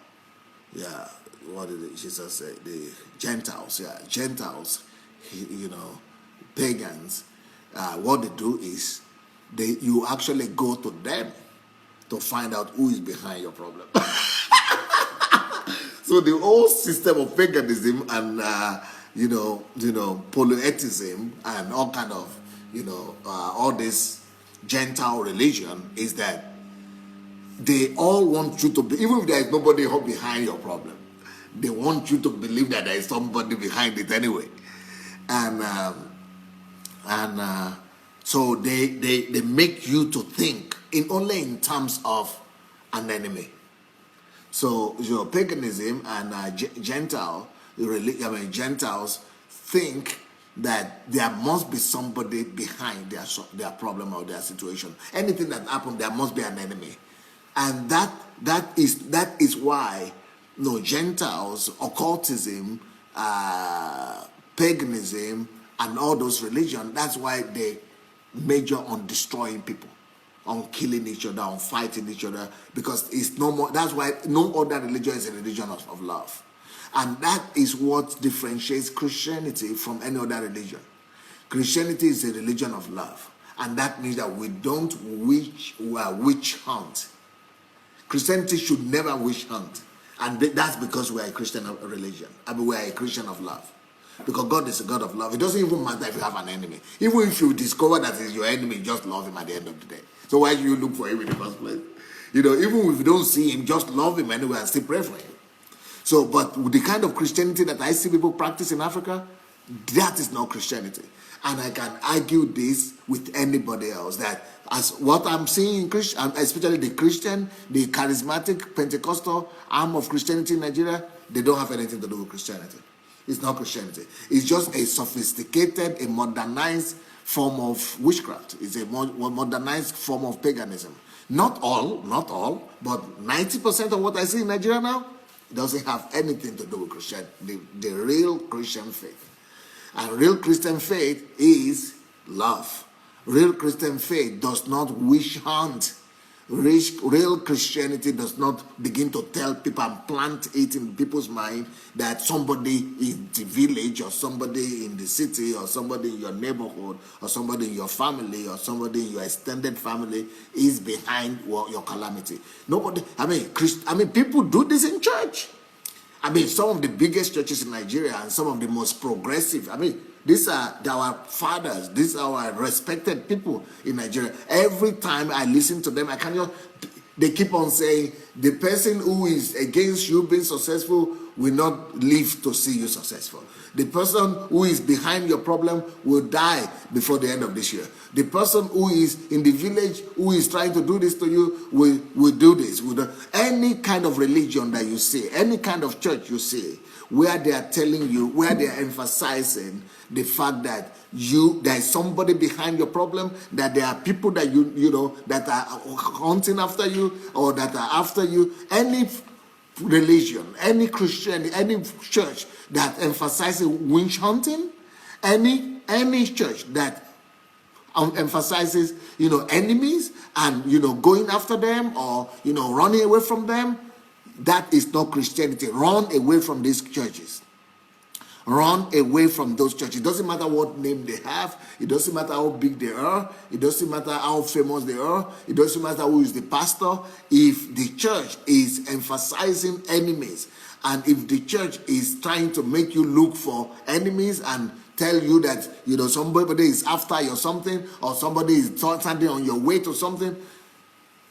what did Jesus say? The Gentiles, pagans. What they do is you actually go to them to find out who is behind your problem. So the whole system of paganism and polytheism and all kind of all this Gentile religion is that they all want you to be, even if there is nobody behind your problem, they want you to believe that there is somebody behind it anyway, and so they make you to think only in terms of an enemy. So paganism and Gentiles think that there must be somebody behind their problem or their situation. Anything that happened, there must be an enemy, and that is why Gentiles, occultism, paganism, and all those religions. That's why they major on destroying people, on killing each other, on fighting each other, because it's no more. That's why no other religion is a religion of love. And that is what differentiates Christianity from any other religion. Christianity is a religion of love. And that means that we don't witch hunt. Christianity should never witch hunt. And that's because we are a Christian religion. We are a Christian of love. Because God is a God of love. It doesn't even matter if you have an enemy. Even if you discover that he's your enemy, just love him at the end of the day. So why do you look for him in the first place? Even if you don't see him, just love him anyway and still pray for him. So, but the kind of Christianity that I see people practice in Africa, that is not Christianity. And I can argue this with anybody else, that as what I'm seeing in Christian, especially the Christian, the charismatic Pentecostal arm of Christianity in Nigeria, they don't have anything to do with Christianity. It's not Christianity. It's just a sophisticated, a modernized form of witchcraft. It's a modernized form of paganism. Not all, but 90% of what I see in Nigeria now doesn't have anything to do with Christianity, the real Christian faith. And real Christian faith is love. Real Christian faith does not witch hunt. Real Christianity does not begin to tell people and plant it in people's mind that somebody in the village or somebody in the city or somebody in your neighborhood or somebody in your family or somebody in your extended family is behind your calamity. Nobody. People do this in church. Some of the biggest churches in Nigeria and some of the most progressive. These are our fathers. These are our respected people in Nigeria. Every time I listen to them, they keep on saying, the person who is against you being successful will not live to see you successful. The person who is behind your problem will die before the end of this year. The person who is in the village who is trying to do this to you will do this. Any kind of religion that you see, any kind of church you see, where they are telling you, where they are emphasizing the fact that there is somebody behind your problem, that there are people that that are hunting after you or that are after you. Any religion, any Christian, any church that emphasizes witch hunting, any church that emphasizes enemies and going after them or running away from them, that is not Christianity. Run away from these churches. Run away from those churches. It doesn't matter what name they have. It doesn't matter how big they are. It doesn't matter how famous they are. It doesn't matter who is the pastor. If the church is emphasizing enemies, and if the church is trying to make you look for enemies and tell you that somebody is after you or something, or somebody is standing on your way to something,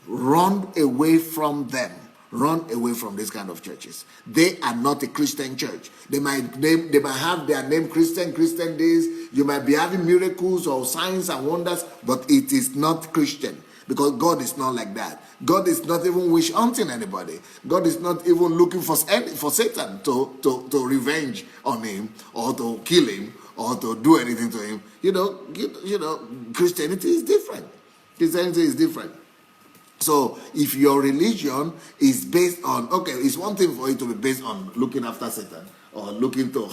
run away from them. Run away from these kind of churches. They are not a Christian church. They might have their name Christian days. You might be having miracles or signs and wonders, but it is not Christian. Because God is not like that. God is not even wish hunting anybody. God is not even looking for Satan to revenge on him or to kill him or to do anything to him. Christianity is different. Christianity is different. So if your religion is based on, okay, it's one thing for it to be based on looking after Satan or looking to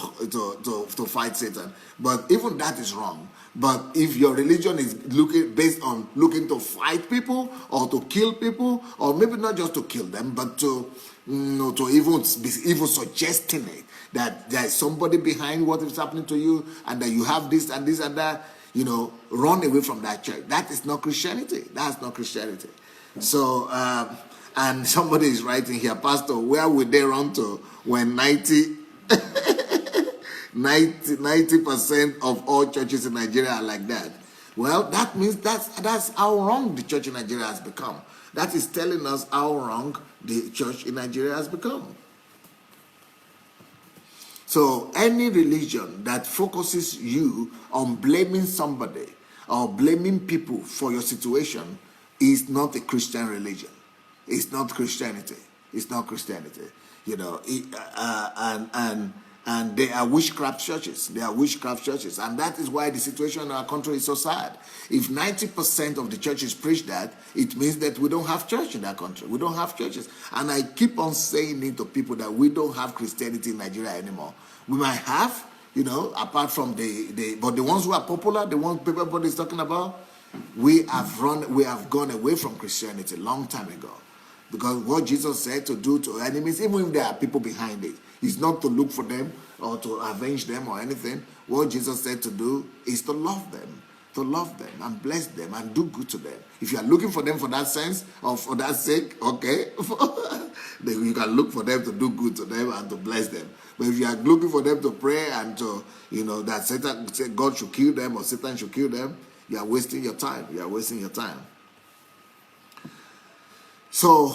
fight Satan, but even that is wrong. But if your religion is based on looking to fight people or to kill people, or maybe not just to kill them, but to even suggesting it, that there is somebody behind what is happening to you and that you have this and this and that, run away from that church. That is not Christianity. That's not Christianity. So, and somebody is writing here, Pastor, where would they run to when 90% of all churches in Nigeria are like that? Well, that means that's how wrong the church in Nigeria has become. That is telling us how wrong the church in Nigeria has become. So any religion that focuses you on blaming somebody or blaming people for your situation is not a Christian religion. It's not Christianity. It's not Christianity. And they are witchcraft churches. They are witchcraft churches. And that is why the situation in our country is so sad. If 90% of the churches preach that, it means that we don't have church in that country. We don't have churches. And I keep on saying it to people that we don't have Christianity in Nigeria anymore. We might have, apart from but the ones who are popular, the ones everybody is talking about, we have gone away from Christianity a long time ago. Because what Jesus said to do to enemies, even if there are people behind it, is not to look for them or to avenge them or anything. What Jesus said to do is to love them and bless them and do good to them. If you are looking for them for that sense or for that sake, okay, then you can look for them to do good to them and to bless them. But if you are looking for them to pray and to, that Satan, God should kill them or Satan should kill them, you are wasting your time. You are wasting your time. So,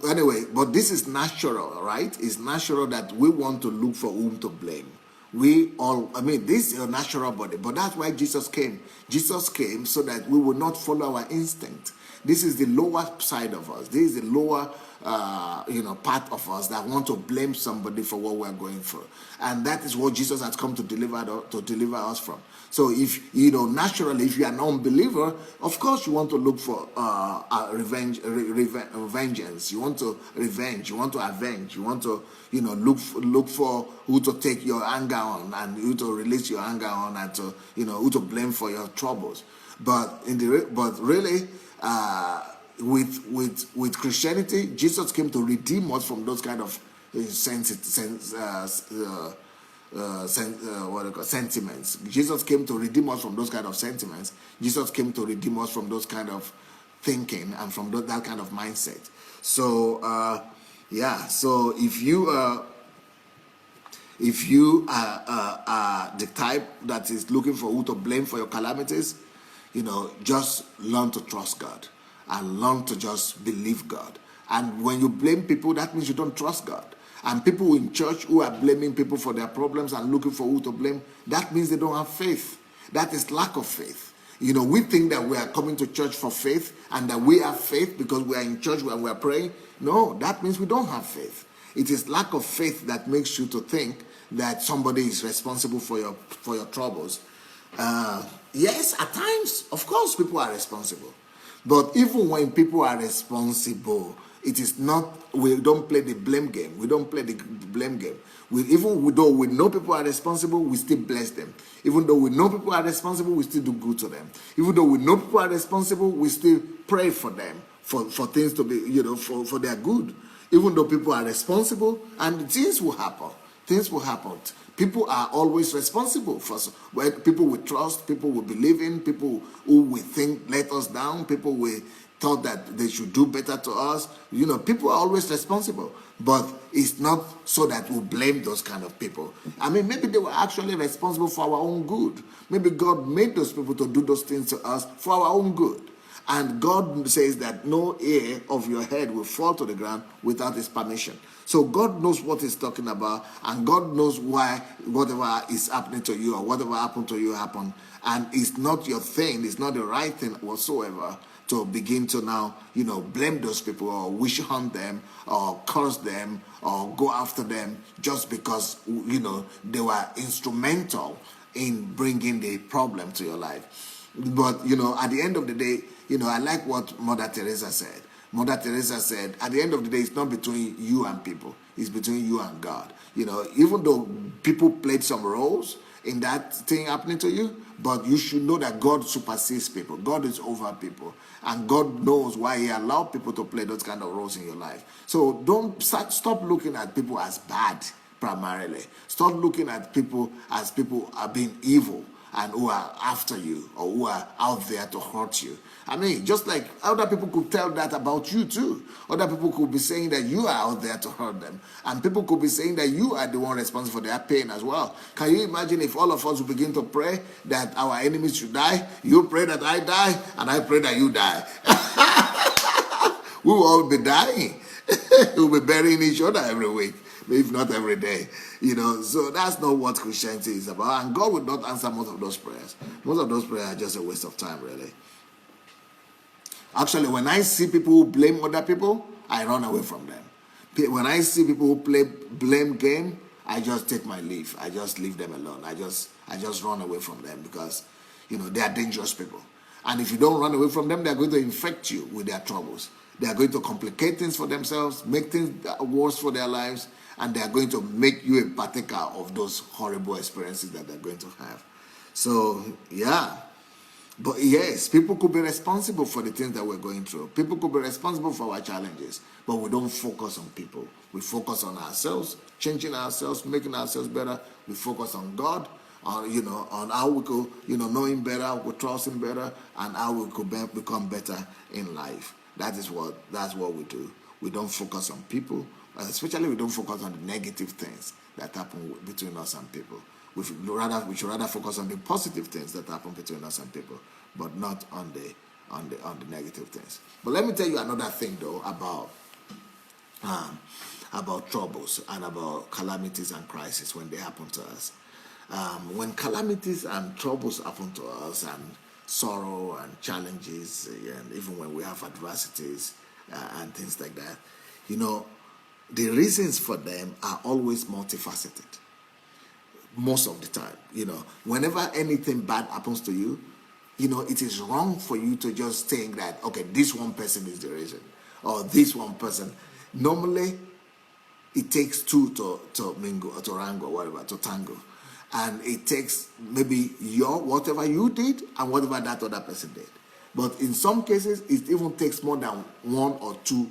anyway, but this is natural, right? It's natural that we want to look for whom to blame. This is a natural body, but that's why Jesus came. Jesus came so that we will not follow our instinct. This is the lower side of us. This is the lower, part of us that want to blame somebody for what we're going through. And that is what Jesus has come to deliver us from. So if, naturally, if you're an unbeliever, of course you want to look for vengeance. You want to revenge. You want to avenge. You want to, look for who to take your anger on and who to release your anger on and to, who to blame for your troubles. But really, with Christianity, Jesus came to redeem us from those kind of sentiments. Jesus came to redeem us from those kind of sentiments. Jesus came to redeem us from those kind of thinking and from that kind of mindset. So so if you are the type that is looking for who to blame for your calamities, just learn to trust God and learn to just believe God. And when you blame people, that means you don't trust God. And people in church who are blaming people for their problems and looking for who to blame, that means they don't have faith. That is lack of faith. We think that we are coming to church for faith and that we have faith because we are in church when we are praying. No, that means we don't have faith. It is lack of faith that makes you to think that somebody is responsible for your troubles. Yes, at times, of course, people are responsible. But even when people are responsible, it is not, we don't play the blame game. We don't play the blame game. Even though we know people are responsible, we still bless them. Even though we know people are responsible, we still do good to them. Even though we know people are responsible, we still pray for them, for things to be, for their good. Even though people are responsible, and things will happen. Things will happen. People are always responsible for people we trust, people we believe in, people who we think let us down, people we thought that they should do better to us. People are always responsible. But it's not so that we blame those kind of people. Maybe they were actually responsible for our own good. Maybe God made those people to do those things to us for our own good. And God says that no hair of your head will fall to the ground without his permission. So God knows what he's talking about, and God knows why whatever is happening to you or whatever happened to you happened. And it's not your thing, it's not the right thing whatsoever. to begin to now, blame those people or wish on them or curse them or go after them just because, they were instrumental in bringing the problem to your life. But, at the end of the day, I like what Mother Teresa said. Mother Teresa said, at the end of the day, it's not between you and people. It's between you and God. Even though people played some roles in that thing happening to you, but you should know that God supersedes people. God is over people. And God knows why he allowed people to play those kind of roles in your life. So stop looking at people as bad primarily. Stop looking at people as people are being evil and who are after you or who are out there to hurt you. I mean, just like other people could tell that about you too. Other people could be saying that you are out there to hurt them. And people could be saying that you are the one responsible for their pain as well. Can you imagine if all of us would begin to pray that our enemies should die? You pray that I die, and I pray that you die. We will all be dying. We'll be burying each other every week, if not every day. So that's not what Christianity is about. And God will not answer most of those prayers. Most of those prayers are just a waste of time, really. Actually, when I see people who blame other people, I run away from them. When I see people who play blame game, I just take my leave. I just leave them alone. I just run away from them because, they are dangerous people. And if you don't run away from them, they are going to infect you with their troubles. They are going to complicate things for themselves, make things worse for their lives, and they are going to make you a partaker of those horrible experiences that they're going to have. So, yeah. But yes, people could be responsible for the things that we're going through. People could be responsible for our challenges, but we don't focus on people. We focus on ourselves, changing ourselves, making ourselves better. We focus on God, on how we could, know him better, we trust him better, and how we could become better in life. That's what we do. We don't focus on people, especially we don't focus on the negative things that happen between us and people. We should rather focus on the positive things that happen between us and people, but not on the negative things. But let me tell you another thing though about troubles and about calamities and crises when they happen to us. When calamities and troubles happen to us, and sorrow and challenges, and even when we have adversities and things like that, the reasons for them are always multifaceted. Most of the time, whenever anything bad happens to you, it is wrong for you to just think that, okay, this one person is the reason, or this one person. Normally, it takes two to mingle, or to wrangle, whatever, to tango. And it takes maybe whatever you did and whatever that other person did. But in some cases, it even takes more than one or two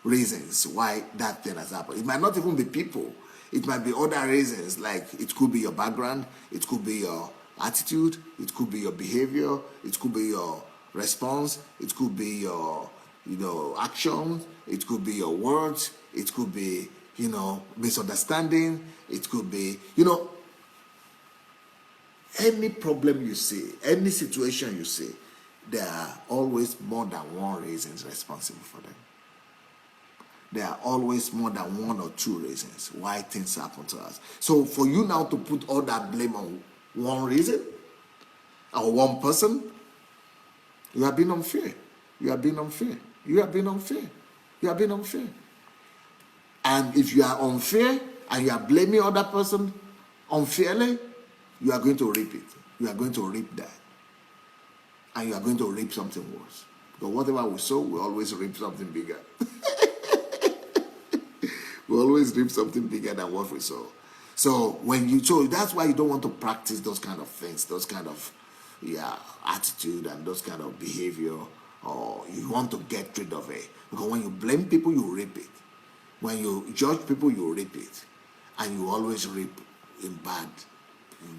reasons why that thing has happened. It might not even be people. It might be other reasons, like it could be your background, it could be your attitude, it could be your behavior, it could be your response, it could be your, actions, it could be your words, it could be, misunderstanding, it could be, any problem you see, any situation you see, there are always more than one reasons responsible for them. There are always more than one or two reasons why things happen to us. So for you now to put all that blame on one reason or one person, you are being unfair. You are being unfair. You are being unfair. You are being unfair. And if you are unfair and you are blaming other person unfairly, you are going to reap it. You are going to reap that. And you are going to reap something worse. Because whatever we sow, we always reap something bigger. We always reap something bigger than what we sow. So that's why you don't want to practice those kind of things, those kind of attitude and those kind of behavior, or you want to get rid of it. Because when you blame people, you reap it. When you judge people, you reap it. And you always reap in bad,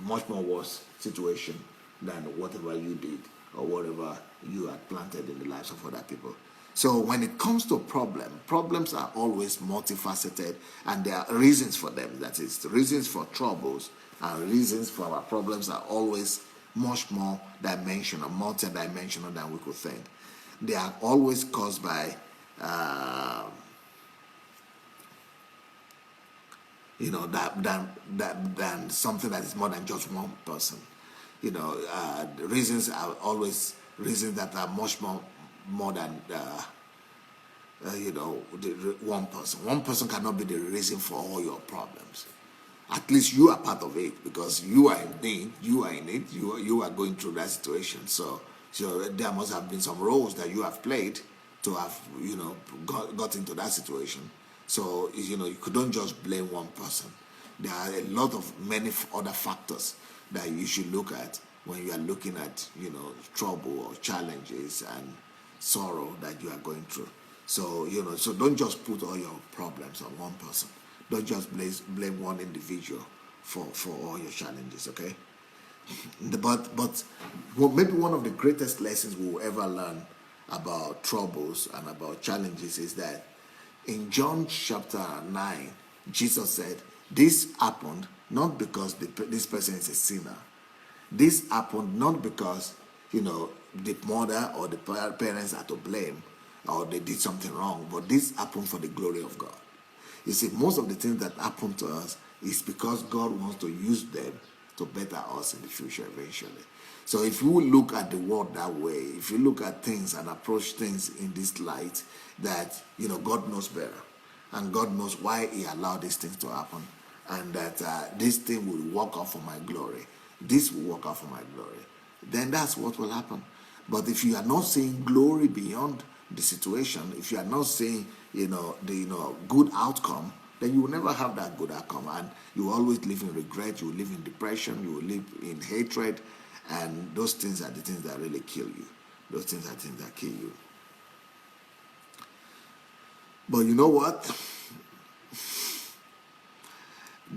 much more worse situation than whatever you did or whatever you had planted in the lives of other people. So when it comes to problems are always multifaceted, and there are reasons for them. That is, the reasons for troubles and reasons for our problems are always much more dimensional, multidimensional than we could think. They are always caused by than something that is more than just one person. The reasons are always reasons that are much more more than one person. One person cannot be the reason for all your problems. At least you are part of it because you are in need. You are in it. You are going through that situation. So there must have been some roles that you have played to have got into that situation. So you couldn't just blame one person. There are a lot of many other factors that you should look at when you are looking at trouble or challenges and sorrow that you are going through. So so don't just put all your problems on one person. Don't just blame one individual for all your challenges. Okay. But maybe one of the greatest lessons we will ever learn about troubles and about challenges is that in John chapter 9, Jesus said, this happened not because this person is a sinner. This happened not because, the mother or the parents are to blame or they did something wrong, but this happened for the glory of God. You see, most of the things that happen to us is because God wants to use them to better us in the future eventually. So if you look at the world that way, if you look at things and approach things in this light, that, God knows better. And God knows why he allowed these things to happen. And that this thing will work out for my glory. This will work out for my glory. Then that's what will happen. But if you are not seeing glory beyond the situation, if you are not seeing, the good outcome, then you will never have that good outcome. And you will always live in regret, you will live in depression, you will live in hatred. And those things are the things that really kill you. Those things are things that kill you. But you know what?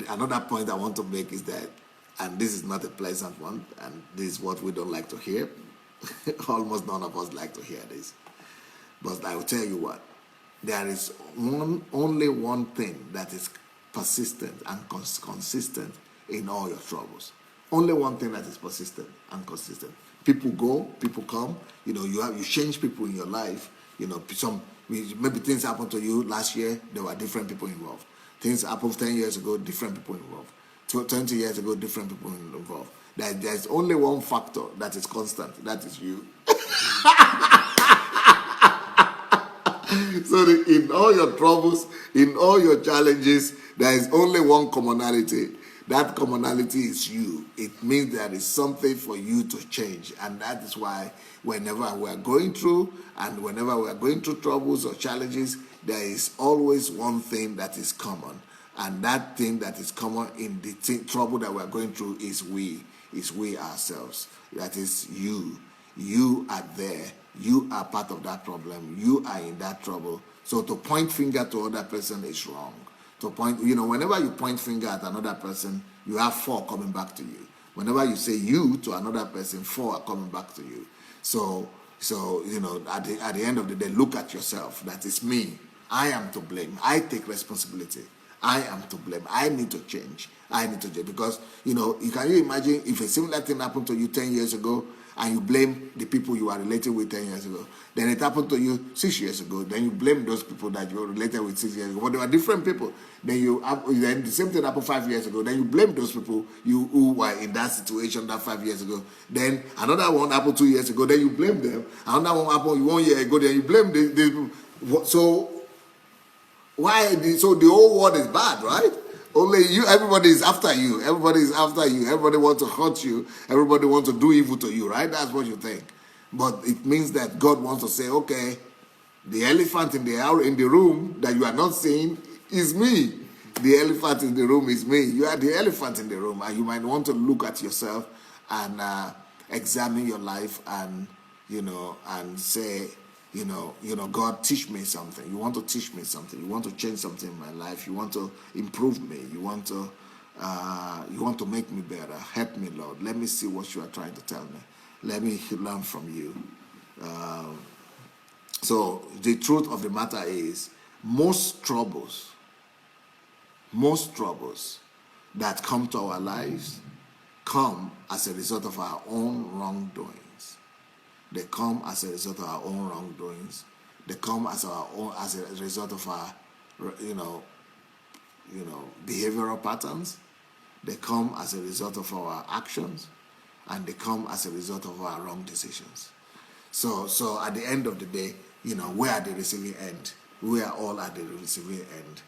Another point I want to make is that, and this is not a pleasant one, and this is what we don't like to hear. Almost none of us like to hear this. But I will tell you what, there is only one thing that is persistent and consistent in all your troubles. Only one thing that is persistent and consistent. People go, people come. You change people in your life. Maybe things happened to you last year. There were different people involved. Things happened 10 years ago. Different people involved. 20 years ago. Different people involved. There's only one factor that is constant. That is you. So in all your troubles, in all your challenges, there is only one commonality. That commonality is you. It means there is something for you to change. And that is why whenever we are going through troubles or challenges, there is always one thing that is common. And that thing that is common in the trouble that we are going through is we ourselves. That is you. You are there. You are part of that problem. You are in that trouble. So to point finger to other person is wrong. To point, whenever you point finger at another person, you have 4 coming back to you. Whenever you say you to another person, 4 are coming back to you. So at the end of the day, look at yourself. That is me. I am to blame. I take responsibility. I am to blame. I need to change. Because, can you imagine if a similar thing happened to you 10 years ago and you blame the people you are related with 10 years ago. Then it happened to you 6 years ago. Then you blame those people that you were related with 6 years ago. But they were different people. Then the same thing happened 5 years ago. Then you blame those people who were in that situation that 5 years ago. Then another one happened 2 years ago. Then you blame them. Another one happened 1 year ago. Then you blame the so why? So the whole world is bad, right? Only you, everybody is after you. Everybody is after you. Everybody wants to hurt you. Everybody wants to do evil to you, right? That's what you think. But it means that God wants to say, okay, the elephant in the room that you are not seeing is me. The elephant in the room is me. You are the elephant in the room. And you might want to look at yourself and examine your life and, and say, God, teach me something. You want to teach me something. You want to change something in my life. You want to improve me. You want to make me better. Help me, Lord. Let me see what you are trying to tell me. Let me learn from you. So the truth of the matter is, most troubles that come to our lives come as a result of our own wrongdoings. They come as a result of our own wrongdoings. They come as a result of our, behavioral patterns. They come as a result of our actions, and they come as a result of our wrong decisions. So at the end of the day, we're at the receiving end. We are all at the receiving end.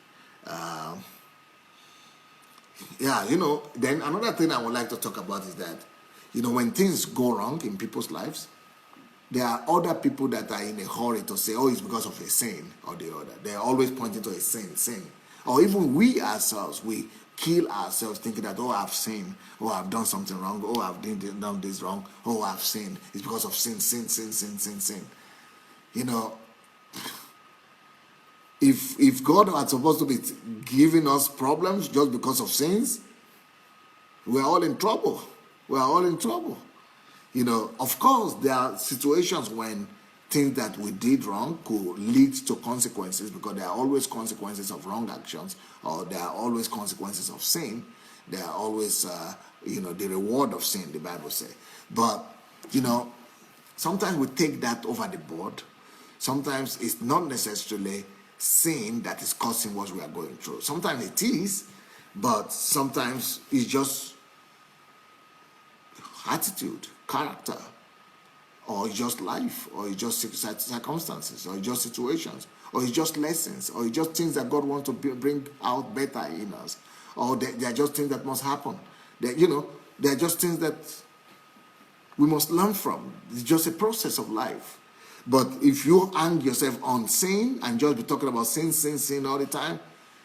Then another thing I would like to talk about is that, when things go wrong in people's lives, there are other people that are in a hurry to say, oh, it's because of a sin or the other. They're always pointing to a sin. Or even we ourselves, we kill ourselves thinking that, oh, I've sinned, oh, I've done something wrong, oh, I've done this wrong, oh, I've sinned. It's because of sin. If God was supposed to be giving us problems just because of sins, we're all in trouble. Of course, there are situations when things that we did wrong could lead to consequences, because there are always consequences of wrong actions, or there are always consequences of sin. There are always, the reward of sin, the Bible says. But, sometimes we take that over the board. Sometimes it's not necessarily sin that is causing what we are going through. Sometimes it is, but sometimes it's just attitude, character, or it's just life, or it's just circumstances, or it's just situations, or it's just lessons, or it's just things that God wants to bring out better in us, or they are just things that must happen. They are just things that we must learn from. It's just a process of life. But if you hang yourself on sin and just be talking about sin all the time,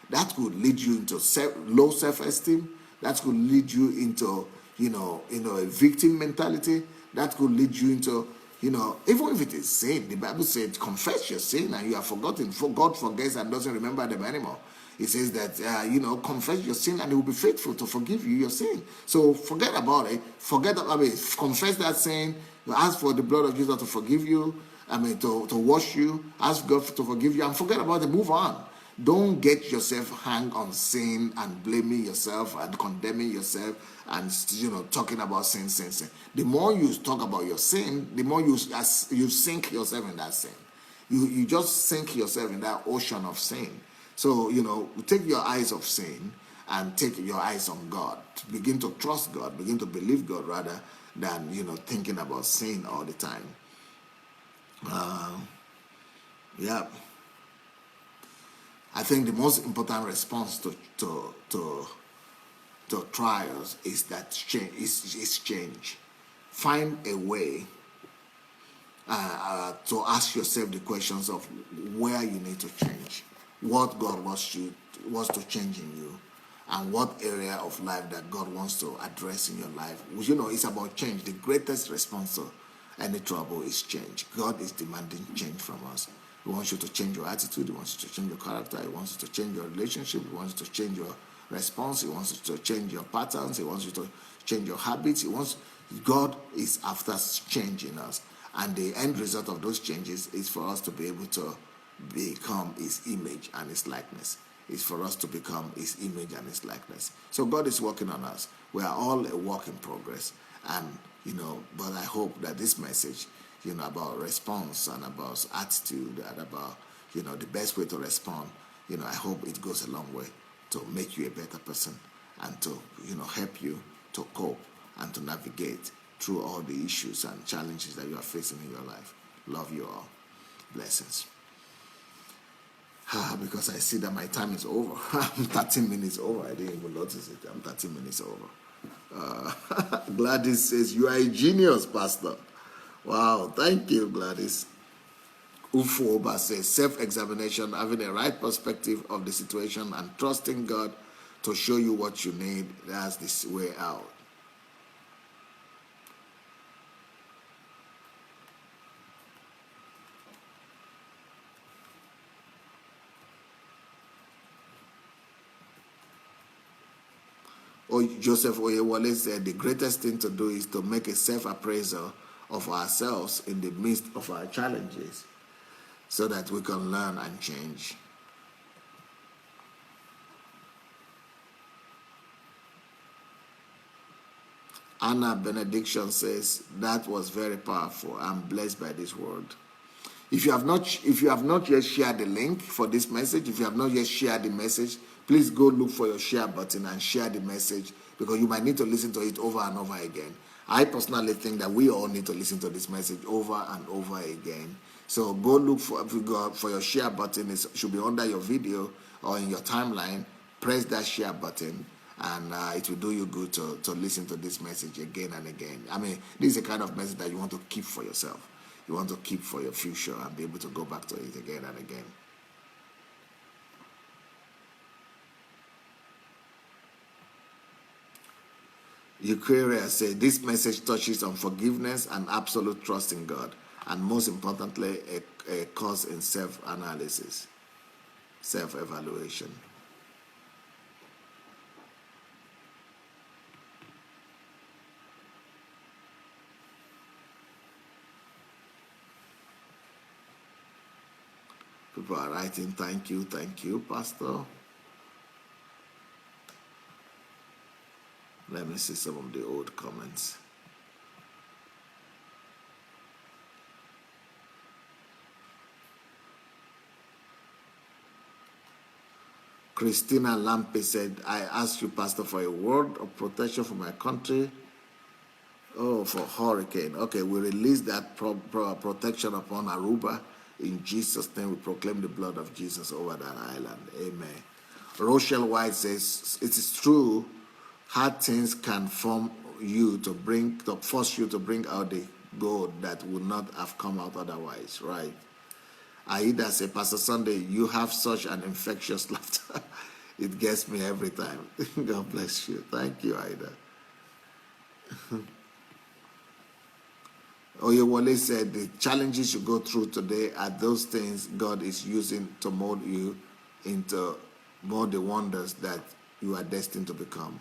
that could lead you into low self-esteem. That could lead you into, a victim mentality. That could lead you into, even if it is sin, the Bible says, confess your sin and you are forgotten. For God forgets and doesn't remember them anymore. It says that, confess your sin and he will be faithful to forgive you your sin. So forget about it. Confess that sin. Ask for the blood of Jesus to forgive you. To wash you. Ask God to forgive you and forget about it. Move on. Don't get yourself hung on sin and blaming yourself and condemning yourself and, talking about sin. The more you talk about your sin, the more you sink yourself in that sin. You just sink yourself in that ocean of sin. So, take your eyes off sin and take your eyes on God. Begin to trust God. Begin to believe God rather than, thinking about sin all the time. I think the most important response to trials is that change. Find a way to ask yourself the questions of where you need to change, what God wants to change in you, and what area of life that God wants to address in your life. It's about change. The greatest response to any trouble is change. God is demanding change from us. He wants you to change your attitude. He wants you to change your character. He wants you to change your relationship. He wants you to change your response. He wants you to change your patterns. He wants you to change your habits. God is after changing us. And the end result of those changes is for us to be able to become his image and his likeness. It's for us to become his image and his likeness. So God is working on us. We are all a work in progress. And but I hope that this message, about response and about attitude and about, the best way to respond, I hope it goes a long way to make you a better person and to, help you to cope and to navigate through all the issues and challenges that you are facing in your life. Love you all. Blessings. Because I see that my time is over. I'm 13 minutes over. I didn't even notice it. I'm 13 minutes over. Gladys says, you are a genius, Pastor. Wow, thank you, Gladys. Ufuoba says, self-examination, having a right perspective of the situation and trusting God to show you what you need. That's this way out. Joseph Oyewole said, the greatest thing to do is to make a self-appraisal of ourselves in the midst of our challenges so that we can learn and change. Anna Benediction says, that was very powerful. I'm blessed by this word. If you have not yet shared the link for this message, if you have not yet shared the message, please go look for your share button and share the message, because you might need to listen to it over and over again. I personally think that we all need to listen to this message over and over again. So go look for, if you go for your share button, it should be under your video or in your timeline. Press that share button, and it will do you good to listen to this message again and again. I mean, this is the kind of message that you want to keep for yourself. You want to keep for your future and be able to go back to it again and again. Euquaria said, this message touches on forgiveness and absolute trust in God, and most importantly, a course in self-analysis, self-evaluation. People are writing, thank you, Pastor. Let me see some of the old comments. Christina Lampe said, I asked you, Pastor, for a word of protection for my country. Oh, for hurricane. Okay, we release that protection upon Aruba. In Jesus' name, we proclaim the blood of Jesus over that island. Amen. Rochelle White says, it is true, hard things can force you to bring out the gold that would not have come out otherwise, right? Aida said, Pastor Sunday, you have such an infectious laughter. It gets me every time. God bless you. Thank you, Aida. Oyewole said, the challenges you go through today are those things God is using to mold you into more the wonders that you are destined to become.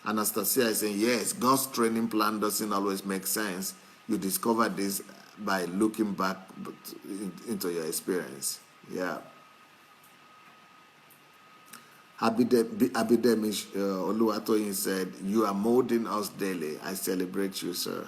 Anastasia is saying, yes, God's training plan doesn't always make sense. You discover this by looking back into your experience. Yeah. Abidemish Oluwatoyin said, you are molding us daily. I celebrate you, sir.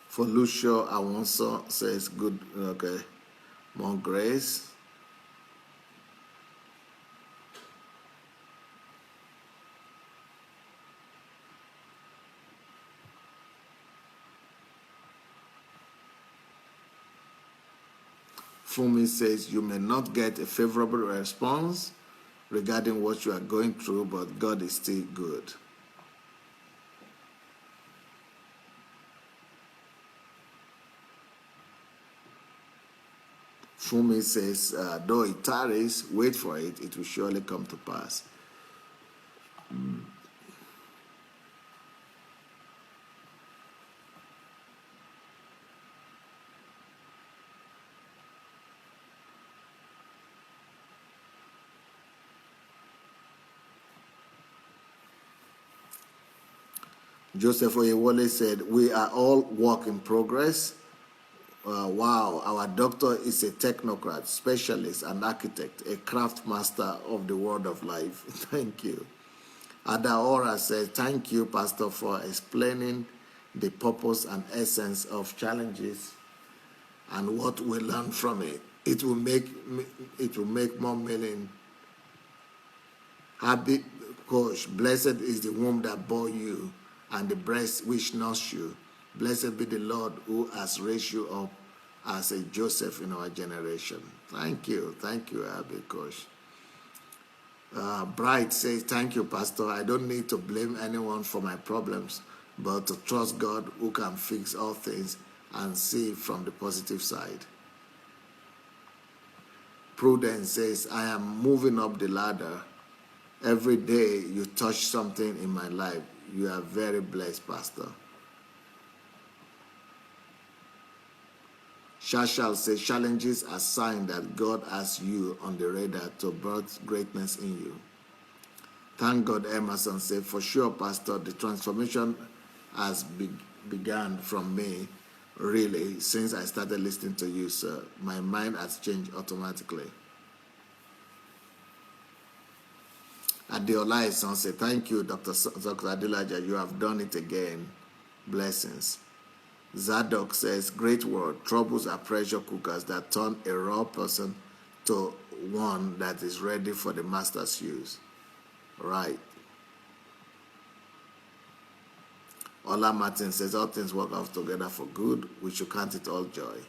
For Lucio Awonso says, good, okay, more grace. Fumi says, you may not get a favorable response regarding what you are going through, but God is still good. Fumi says, though it tarries, wait for it, it will surely come to pass. Joseph Oyewole said, we are all work in progress. Wow, our doctor is a technocrat, specialist, an architect, a craft master of the word of life. Thank you. Adaora says, thank you, Pastor, for explaining the purpose and essence of challenges and what we learn from it. It will make more meaning. Happy coach, blessed is the womb that bore you and the breast which nursed you. Blessed be the Lord who has raised you up as a Joseph in our generation. Thank you, Abby Coach. Bright says, thank you, Pastor. I don't need to blame anyone for my problems, but to trust God who can fix all things and see from the positive side. Prudence says, I am moving up the ladder. Every day you touch something in my life. You are very blessed, Pastor. Shashal says challenges are sign that God has you on the radar to birth greatness in you. Thank God, Emerson said, for sure, Pastor, the transformation has begun from me, really, since I started listening to you, sir. My mind has changed automatically. Adelaja said, thank you, Dr. Adelaja, you have done it again. Blessings. Zadok says, great word. Troubles are pressure cookers that turn a raw person to one that is ready for the master's use. Right. Ola Martin says, all things work out together for good. We should count it all joy.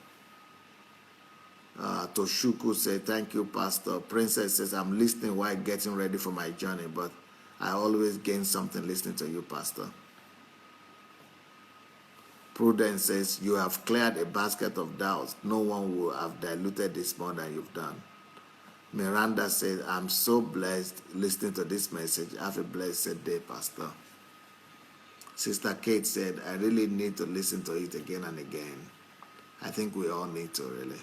Toshuku said, thank you, Pastor. Princess says, I'm listening while getting ready for my journey, but I always gain something listening to you, Pastor. Prudence says, you have cleared a basket of doubts. No one will have diluted this more than you've done. Miranda said, I'm so blessed listening to this message. Have a blessed day, Pastor. Sister Kate said, I really need to listen to it again and again. I think we all need to, really.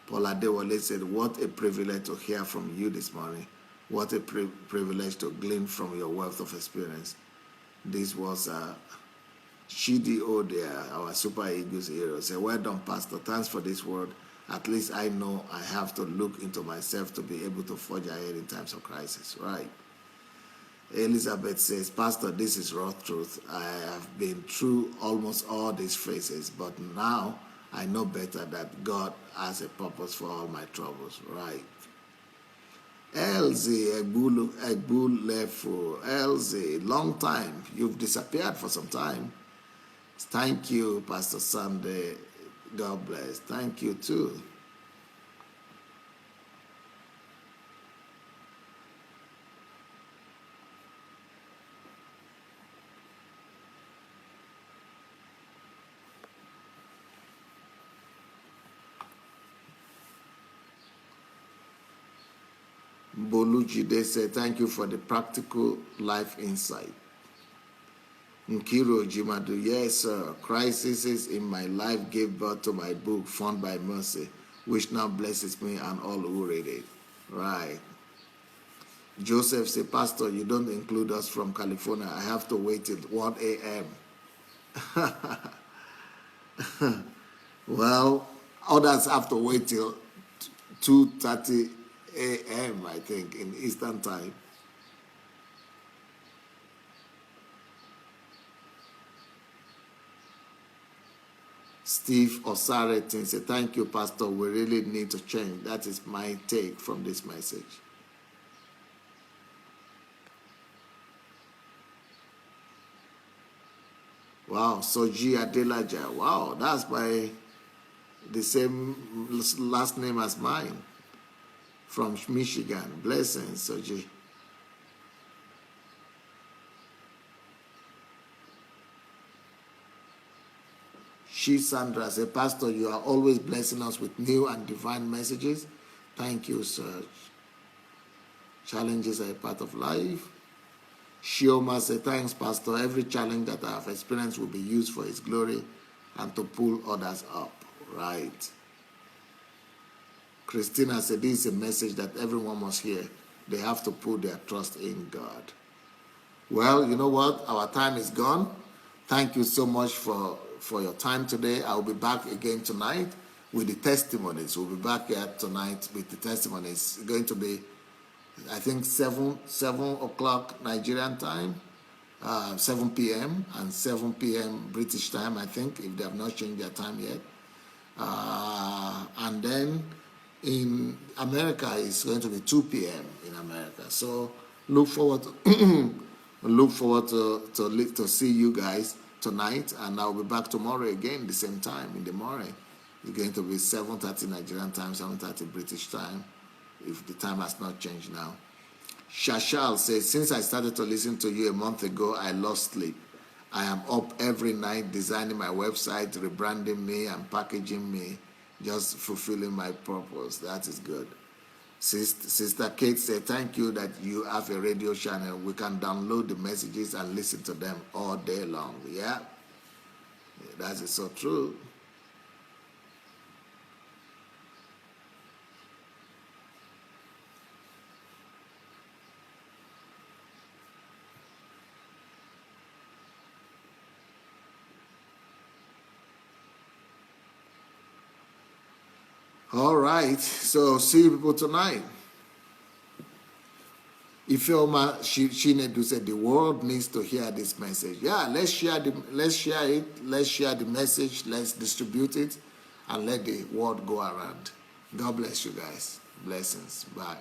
Paula Dewale said, what a privilege to hear from you this morning. What a privilege to glean from your wealth of experience. This was Chidi Odia, our Super Eagles hero. Said, well done, Pastor. Thanks for this word. At least I know I have to look into myself to be able to forge ahead in times of crisis. Right. Elizabeth says, Pastor, this is raw truth. I have been through almost all these phases, but now I know better that God has a purpose for all my troubles. Right. Elsie Egbulefo. Elsie, long time. You've disappeared for some time. Thank you, Pastor Sunday. God bless. Thank you too. Boluji, they say, thank you for the practical life insight. Nkiro Jimadu, yes, sir. Crises in my life gave birth to my book, Found by Mercy, which now blesses me and all who read it. Right. Joseph said, Pastor, you don't include us from California. I have to wait till 1 a.m. Well, others have to wait till 2:30 a.m., I think, in Eastern Time. Steve Osaretin said, thank you, Pastor. We really need to change. That is my take from this message. Wow, Soji Adelaja. Wow, that's the same last name as mine. From Michigan. Blessings, Soji. Sandra said, Pastor, you are always blessing us with new and divine messages. Thank you, sir. Challenges are a part of life. Shioma said, thanks, Pastor. Every challenge that I have experienced will be used for His glory and to pull others up. Right. Christina said, this is a message that everyone must hear. They have to put their trust in God. Well, you know what? Our time is gone. Thank you so much for your time today. I'll be back again tonight with the testimonies. We'll be back here tonight with the testimonies. It's going to be, I think, 7 o'clock Nigerian time, 7 p.m. and 7 p.m. British time, I think, if they have not changed their time yet. And then in America, it's going to be 2 p.m. in America. So look forward to see you guys tonight, and I'll be back tomorrow again, the same time in the morning. It's going to be 7:30 Nigerian time, 7:30 British time, if the time has not changed now. Shashal says, since I started to listen to you a month ago, I lost sleep. I am up every night designing my website, rebranding me and packaging me, just fulfilling my purpose. That is good. Sister Kate said, thank you that you have a radio channel. We can download the messages and listen to them all day long. Yeah, that is so true. All right. So see you people tonight. Ifeoma Shinedu said the world needs to hear this message. Yeah, let's share it. Let's share the message. Let's distribute it, and let the word go around. God bless you guys. Blessings. Bye.